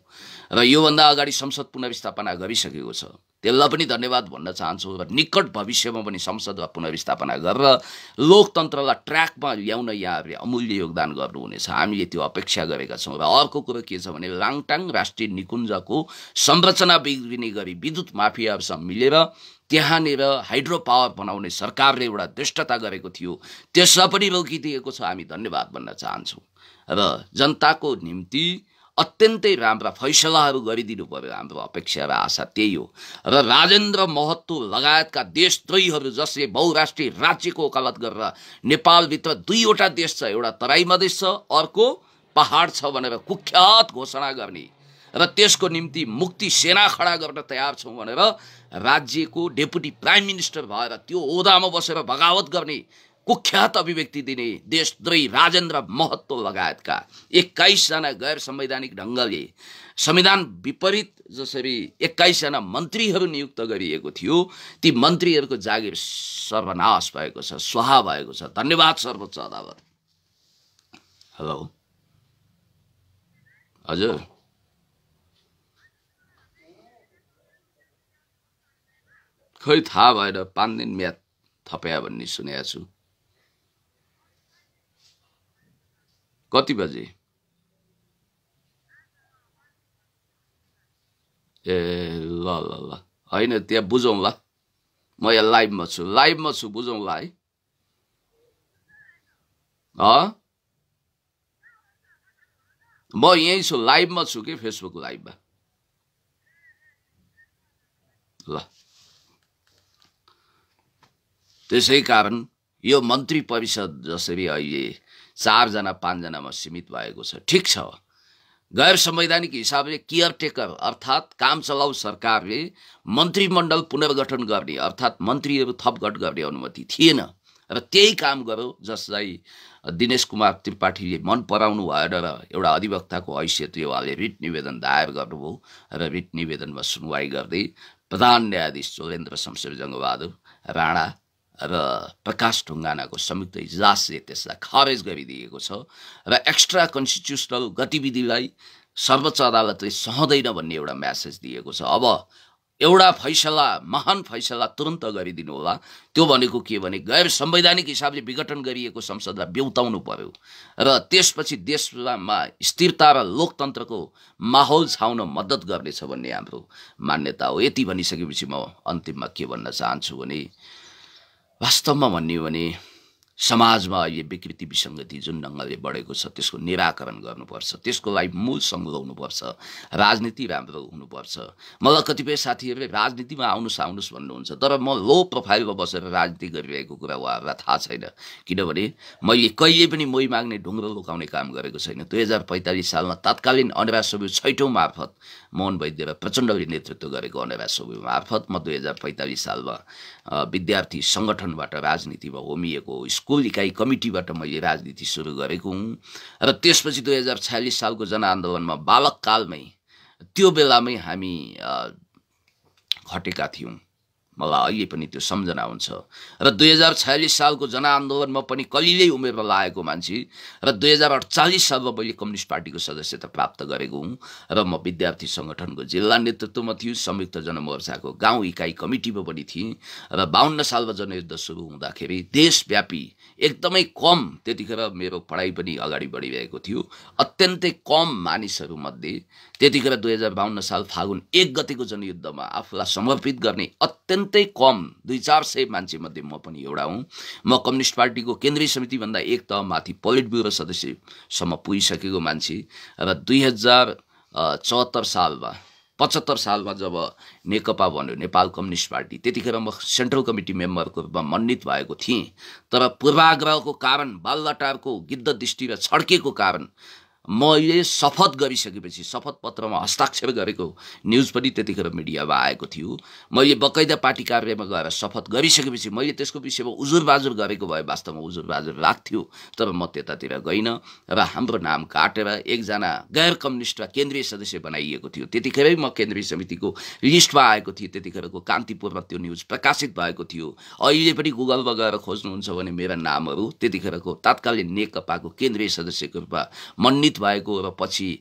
र योभन्दा अगाडि संसद पुनर्स्थापना गरिसकेको छ, त्यसलाई पनि धन्यवाद भन्न चाहन्छु। र निकट भविष्यमा पनि संसदमा पुनर्स्थापना गरेर लोकतन्त्रलाई ट्र्याकमा ल्याउन यहाँहरूले अमूल्य योगदान गर्नुहुनेछ, हामीले त्यो अपेक्षा गरेका छौँ। र अर्को कुरो के छ भने लाङटाङ राष्ट्रिय निकुञ्जको संरचना बिग्रिने गरी विद्युत माफियाहरूसँग मिलेर त्यहाँनिर हाइड्रो पावर बनाउने सरकारले एउटा दृष्टता गरेको थियो, त्यसलाई पनि रोकिदिएको छ, हामी धन्यवाद भन्न चाहन्छौँ। र जनताको निम्ति अत्यन्तै राम्रा फैसलाहरू गरिदिनु पर्यो, हाम्रो अपेक्षा र आशा त्यही हो। र राजेन्द्र महतो लगायतका देशद्रोहीहरू जसले बहुराष्ट्रिय राज्यको वकालत गरेर नेपालभित्र 2वटा देश छ, एउटा तराई मधेस छ, अर्को पहाड छ भनेर कुख्यात घोषणा गर्ने र त्यसको निम्ति मुक्ति सेना खडा गर्न तयार छौँ भनेर राज्यको डेपुटी प्राइम मिनिस्टर भएर त्यो ओहदामा बसेर बगावत गर्ने, कुख्यात अभिव्यक्ति दिने देशद्रोही राजेन्द्र महतो लगायतका 21 जना गैर संवैधानिक ढङ्गले संविधान विपरीत जसरी 21 जना मन्त्रीहरू नियुक्त गरिएको थियो, ती मन्त्रीहरूको जागिर सर्वनाश भएको छ, स्वाहा भएको छ। धन्यवाद सर्वोच्च अदालत। हेलो हजुर, खै थाहा भएन, 5 दिन म्याद थप्या भन्ने सुनेको छु। कति बजे? ए ल ल ल, होइन त्यहाँ बुझौँला, म यहाँ लाइभमा छु, बुझौँला है। म यहीँ छु, लाइभमा छु कि फेसबुक लाइभमा। ल त्यसै कारण यो मन्त्री परिषद जसरी अहिले 4 जना 5 जनामा सीमित भएको छ, ठिक छ। गैर संवैधानिक हिसाबले केयरटेकर अर्थात् काम चलाउ सरकारले मन्त्रीमण्डल पुनर्गठन गर्ने अर्थात् मन्त्रीहरू थपघट गर्ने अनुमति थिएन र त्यही काम गर्यो जसलाई दिनेश कुमार त्रिपाठीले मन पराउनु भएर र एउटा अधिवक्ताको हैसियतले उहाँले रिट निवेदन दायर गर्नुभयो र रिट निवेदनमा सुनवाई गर्दै प्रधान न्यायाधीश चोलेन्द्र शमशेर जङ्गबहादुर राणा र प्रकाश ढुङ्गानाको संयुक्त इजलासले त्यसलाई खारेज गरिदिएको छ र एक्स्ट्रा कन्स्टिट्युसनल गतिविधिलाई सर्वोच्च अदालतले सहँदैन भन्ने एउटा म्यासेज दिएको छ। अब एउटा फैसला, महान फैसला तुरन्त गरिदिनु होला। त्यो भनेको के भने गैर संवैधानिक हिसाबले विघटन गरिएको संसदलाई बेउताउनु पर्यो र त्यसपछि देशमा स्थिरता र लोकतन्त्रको माहौल छाउन मद्दत गर्नेछ भन्ने हाम्रो मान्यता हो। यति भनिसकेपछि म अन्तिममा के भन्न चाहन्छु भने वास्तवमा भन्ने हो भने समाजमा अहिले विकृति विसङ्गति जुन ढङ्गले बढेको छ त्यसको निराकरण गर्नुपर्छ, त्यसको लागि मूल सम्झाउनुपर्छ, राजनीति राम्रो हुनुपर्छ। मलाई कतिपय साथीहरूले राजनीतिमा आउनुहोस् भन्नुहुन्छ, तर म लो प्रोफाइलमा बसेर राजनीति गरिरहेको कुरा उहाँहरूलाई थाहा छैन। किनभने मैले कहिले पनि मोही माग्ने ढुङ्ग्रो लुकाउने काम गरेको छैन। 2045 सालमा तत्कालीन अनेरा सभ्यु 6औं मार्फत मोहन वैद्य र प्रचण्डले नेतृत्व गरेको अनेरा सभ्यु मार्फत म 2045 सालमा विद्यार्थी सङ्गठनबाट राजनीतिमा होमिएको स्कुल इकाइ कमिटीबाट मैले राजनीति सुरु गरेको हुँ र त्यसपछि 2046 सालको जनआन्दोलनमा बालककालमै त्यो बेलामै हामी खटेका थियौँ। मलाई अहिले पनि त्यो सम्झना हुन्छ र 2046 सालको जनआन्दोलनमा पनि कलिलै उमेरमा लागेको मान्छे र 2048 सालमा मैले कम्युनिस्ट पार्टीको सदस्यता प्राप्त गरेको हुँ र म विद्यार्थी सङ्गठनको जिल्ला नेतृत्वमा थिएँ, संयुक्त जनमोर्चाको गाउँ इकाइ कमिटीमा पनि थिएँ र 52 सालमा जनयुद्ध सुरु हुँदाखेरि देशव्यापी एकदमै कम, त्यतिखेर मेरो पढाइ पनि अगाडि बढिरहेको थियो, अत्यन्तै कम मानिसहरूमध्ये त्यतिखेर 2052 साल फागुन 1 गतेको जनयुद्धमा आफूलाई समर्पित गर्ने अत्यन्तै कम 200-400 मान्छे मध्ये म पनि एउटा हुँ। म कम्युनिस्ट पार्टीको केन्द्रीय समितिभन्दा एक तह माथि पोलिट ब्युरो सदस्यसम्म पुगिसकेको मान्छे र 2074 सालमा 75 सालमा जब नेकपा बन्यो नेपाल कम्युनिस्ट पार्टी, त्यतिखेर म सेन्ट्रल कमिटी मेम्बरको रूपमा मनोनित भएको थिएँ। तर पूर्वाग्रहको कारण, बालुवाटारको गिद्ध दृष्टि र छड्केको कारण मैले शपथ गरिसकेपछि, शपथ पत्रमा हस्ताक्षर गरेको न्युज पनि त्यतिखेर मिडियामा आएको थियो। मैले बकैदा पार्टी कार्यालयमा गएर शपथ गरिसकेपछि मैले त्यसको विषयमा उजुरबाजुर गरेको भए वास्तवमा उजुरबाजुर लाग्थ्यो, तर म त्यतातिर गइनँ र हाम्रो नाम काटेर एकजना गैर कम्युनिस्ट र केन्द्रीय सदस्य बनाइएको थियो। त्यतिखेरै म केन्द्रीय समितिको लिस्टमा आएको थिएँ। त्यतिखेरको कान्तिपुरमा त्यो न्युज प्रकाशित भएको थियो। अहिले पनि गुगलमा गएर खोज्नुहुन्छ भने मेरा नामहरू त्यतिखेरको तत्कालीन नेकपाको केन्द्रीय सदस्यको रूपमा मनोनित भएको र पछि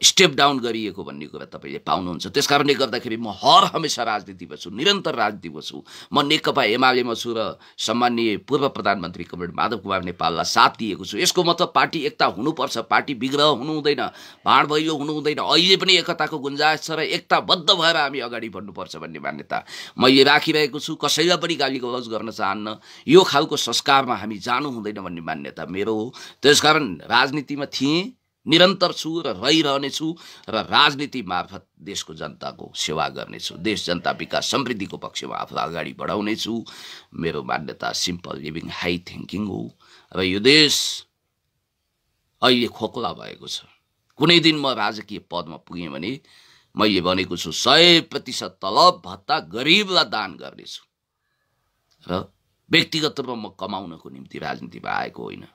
स्टेप डाउन गरिएको भन्ने कुरा तपाईले पाउनुहुन्छ। त्यसकारणले गर्दाखेरि म हर हमेशा राजनीतिमा छु, निरन्तर राजनीतिमा छु। म नेकपा एमालेमा छु र सम्माननीय पूर्व प्रधानमन्त्री कमरेड माधव कुमार नेपाललाई साथ दिएको छु। यसको मतलब पार्टी एकता हुनुपर्छ, पार्टी विग्रह हुनु हुँदैन, भाँड भैलो हुनु हुँदैन। अहिले पनि एकताको गुन्जाइस छ र एकताबद्ध भएर हामी अगाडि बढ्नुपर्छ भन्ने मान्यता मैले राखिरहेको छु। कसैलाई पनि गाली गलौज गर्न चाहन्न, यो खालको संस्कारमा हामी जानु हुँदैन भन्ने मान्यता मेरो हो। त्यसकारण राजनीतिमा थिएँ, निरन्तर छु र रहिरहनेछु र राजनीति मार्फत देशको जनताको सेवा गर्नेछु, देश जनता विकास समृद्धिको पक्षमा आफूलाई अगाडि बढाउनेछु। मेरो मान्यता सिम्पल लिभिङ हाई थिङ्किङ हो र यो देश अहिले खोकला भएको छ। कुनै दिन म राजकीय पदमा पुगेँ भने मैले भनेको छु 100% तलब भत्ता गरिबलाई दान गर्नेछु र व्यक्तिगत रूपमा म कमाउनको निम्ति राजनीतिमा आएको होइन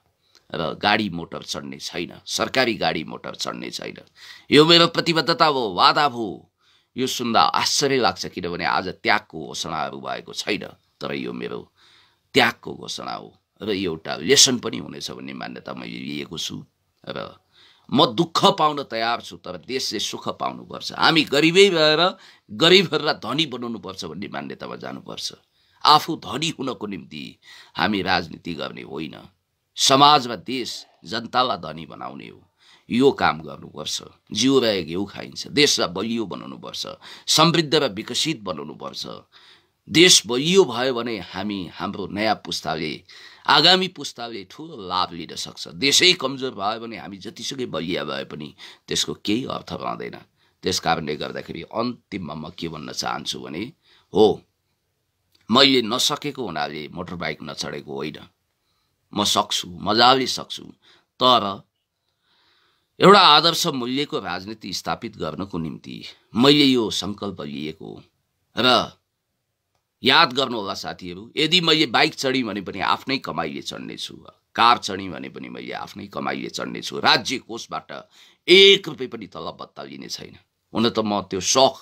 र गाडी मोटर चढ्ने छैन, सरकारी गाडी मोटर चढ्ने छैन। यो मेरो प्रतिबद्धता हो, वादा हो। यो सुन्दा आश्चर्य लाग्छ किनभने आज त्यागको घोषणाहरू भएको छैन, तर यो मेरो त्यागको घोषणा हो र एउटा लेसन पनि हुनेछ भन्ने मान्यता मैले लिएको छु र म दुःख पाउन तयार छु, तर देशले सुख पाउनुपर्छ। हामी गरिबै भएर गरिबहरूलाई धनी बनाउनुपर्छ भन्ने मान्यतामा जानुपर्छ। आफू धनी हुनको निम्ति हामी राजनीति गर्ने होइन, समाज र देश जनतालाई धनी बनाउने हो। यो काम गर्नुपर्छ। जिउ रहे घिउ खाइन्छ। देशलाई बलियो बनाउनुपर्छ, समृद्ध र विकसित बनाउनुपर्छ। देश बलियो भयो भने हाम्रो नयाँ पुस्ताले, आगामी पुस्ताले ठुलो लाभ लिन सक्छ। देशै कमजोर भयो भने हामी जतिसुकै बलिया भए पनि त्यसको केही अर्थ रहँदैन। त्यसकारणले गर्दाखेरि अन्तिममा म के भन्न चाहन्छु भने हो, मैले नसकेको हुनाले मोटरबाइक नचढेको होइन, म सक्छु, मजाले सक्छु। तर एउटा आदर्श मूल्यको राजनीति स्थापित गर्नको निम्ति मैले यो सङ्कल्प लिएको र याद गर्नुहोला साथीहरू, यदि मैले बाइक चढेँ भने पनि आफ्नै कमाइले चढ्नेछु, कार चढेँ भने पनि मैले आफ्नै कमाइले चढ्नेछु। राज्य कोषबाट 1 रुपैयाँ पनि तलब भत्ता लिने छैन। हुन त म त्यो सौख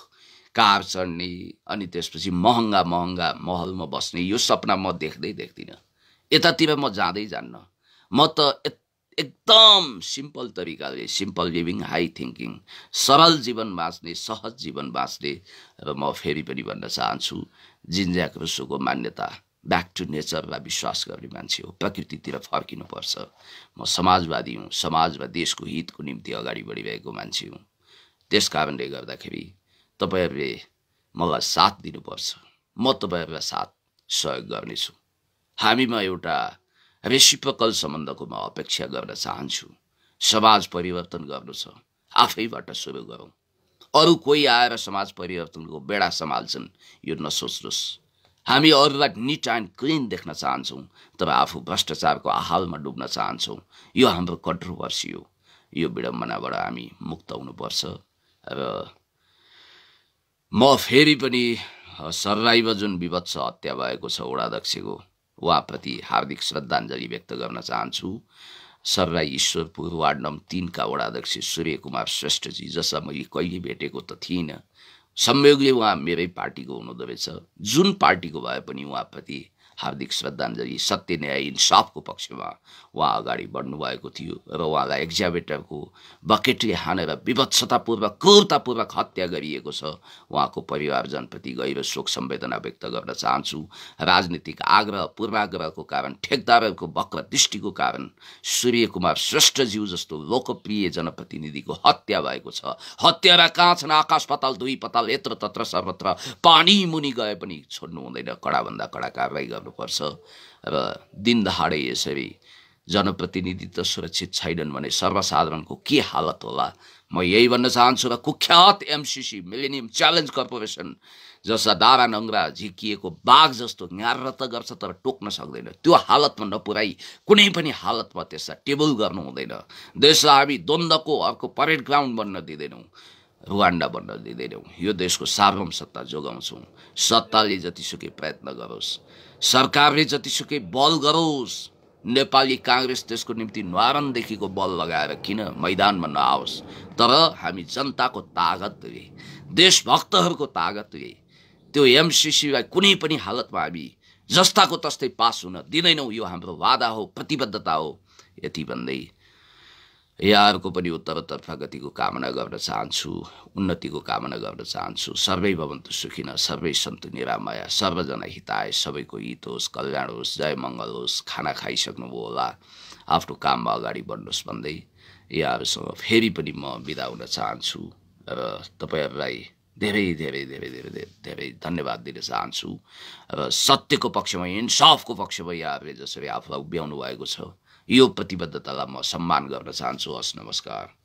कार चढ्ने अनि त्यसपछि महँगा महलमा बस्ने यो सपना म देख्दिनँ। यतातिर म जाँदै जान्न। म त एकदम सिम्पल तरिकाले, सिम्पल लिभिङ हाई थिङ्किङ, सरल जीवन बाँच्ने, सहज जीवन बाँच्ने र म फेरि पनि भन्न चाहन्छु जिन ज्याक रुसोको मान्यता ब्याक टु नेचरलाई विश्वास गर्ने मान्छे हो। प्रकृतितिर फर्किनुपर्छ। म समाजवादी हुँ, समाज र देशको हितको निम्ति अगाडि बढिरहेको मान्छे हुँ। त्यस कारणले गर्दाखेरि तपाईहरूले मलाई साथ दिनुपर्छ। म तपाईहरूलाई साथ सहयोग गर्नेछु। हामीमा एउटा रेसिप्रोकल सम्बन्धको म अपेक्षा गर्न चाहन्छु। समाज परिवर्तन गर्नु छ, आफैबाट सुरु गरौँ। अरू कोही आएर समाज परिवर्तनको बेडा सम्हाल्छन् यो नसोच्नुहोस्। हामी अरूलाई निट एन्ड क्लिन देख्न चाहन्छौँ, तर आफू भ्रष्टाचारको आहालमा डुब्न चाहन्छौँ। यो हाम्रो कन्ट्रोभर्सी हो। यो विडम्बनाबाट हामी मुक्त हुनुपर्छ। र म फेरि पनि सर्लाहीमा जुन विभत्स हत्या भएको छ वडाध्यक्षको, उहाँप्रति हार्दिक श्रद्धाञ्जली व्यक्त गर्न चाहन्छु। सर्लाही ईश्वरपुर वार्ड नम्बर 3 का वडाध्यक्ष सूर्य कुमार श्रेष्ठजी, जसलाई मैले कहिले भेटेको त थिइनँ, संयोगले उहाँ मेरै पार्टीको हुनुहुँदो रहेछ। जुन पार्टीको भए पनि उहाँप्रति हार्दिक श्रद्धाञ्जली। सत्य न्याय इन्साफको पक्षमा उहाँ अगाडि बढ्नुभएको थियो र उहाँलाई एक्जाभेटरको बकेटले हानेर विभत्सतापूर्वक क्रूरतापूर्वक हत्या गरिएको छ। उहाँको परिवारजनप्रति गहिरो शोक संवेदना व्यक्त गर्न चाहन्छु। राजनीतिक आग्रह पूर्वाग्रहको कारण, ठेकदारहरूको वक्र दृष्टिको कारण सूर्य कुमार श्रेष्ठज्यू जस्तो लोकप्रिय जनप्रतिनिधिको हत्या भएको छ। हत्यारा कहाँ छन्? आकाश पाताल दुई पाताल यत्र तत्र सर्वत्र पानी मुनि गए पनि छोड्नु हुँदैन। कडाभन्दा कडा कारवाही गर्नुपर्छ। र दिन दहाडै यसरी जनप्रतिनिधि त सुरक्षित छैनन् भने सर्वसाधारणको के हालत होला? म यही भन्न चाहन्छु। र कुख्यात एमसीसी मिलेनियम च्यालेन्ज कर्पोरेसन, जसमा दारा नङ्ग्रा झिकिएको बाघ जस्तो न्यार त गर्छ तर टोक्न सक्दैन, त्यो हालतमा नपुर्याई कुनै पनि हालतमा त्यसलाई टेबल गर्नु हुँदैन। देशलाई हामी द्वन्द्वको अर्को परेड ग्राउन्ड बन्न दिँदैनौँ, रुवान्डा बन्न दिँदैनौँ। यो देशको सार्वभौम सत्ता जोगाउँछौँ। सत्ताले जतिसुकै प्रयत्न गरोस्, सरकारले जतिसुकै बल गरोस्, नेपाली काङ्ग्रेस त्यसको निम्ति न्वारनदेखिको बल लगाएर किन मैदानमा नआओस्। तर हामी जनताको तागतले, देशभक्तहरूको तागतले त्यो एमसीसीलाई कुनै पनि हालतमा हामी जस्ताको तस्तै पास हुन दिँदैनौँ। यो हाम्रो वादा हो, प्रतिबद्धता हो। यति भन्दै यहाँहरूको पनि उत्तरोत्तर प्रगतिको कामना गर्न चाहन्छु, उन्नतिको कामना गर्न चाहन्छु। सर्वै भवन्तु सुखिनः, सर्वै सन्तु निरामया, सर्वजना हिताय, सबैको हित होस्, कल्याण होस्, जय मङ्गल होस्। खाना खाइसक्नुभयो होला, आफ्नो काममा अगाडि बढ्नुहोस् भन्दै यहाँहरूसँग फेरि पनि म बिदा हुन चाहन्छु र तपाईँहरूलाई धेरै धेरै धेरै धेरै धेरै धेरै धन्यवाद दिन चाहन्छु। र सत्यको पक्षमा, इन्साफको पक्षमा यहाँहरूले जसरी आफूलाई उभ्याउनु भएको छ, यो प्रतिबद्धतालाई म सम्मान गर्न चाहन्छु। हस्, नमस्कार।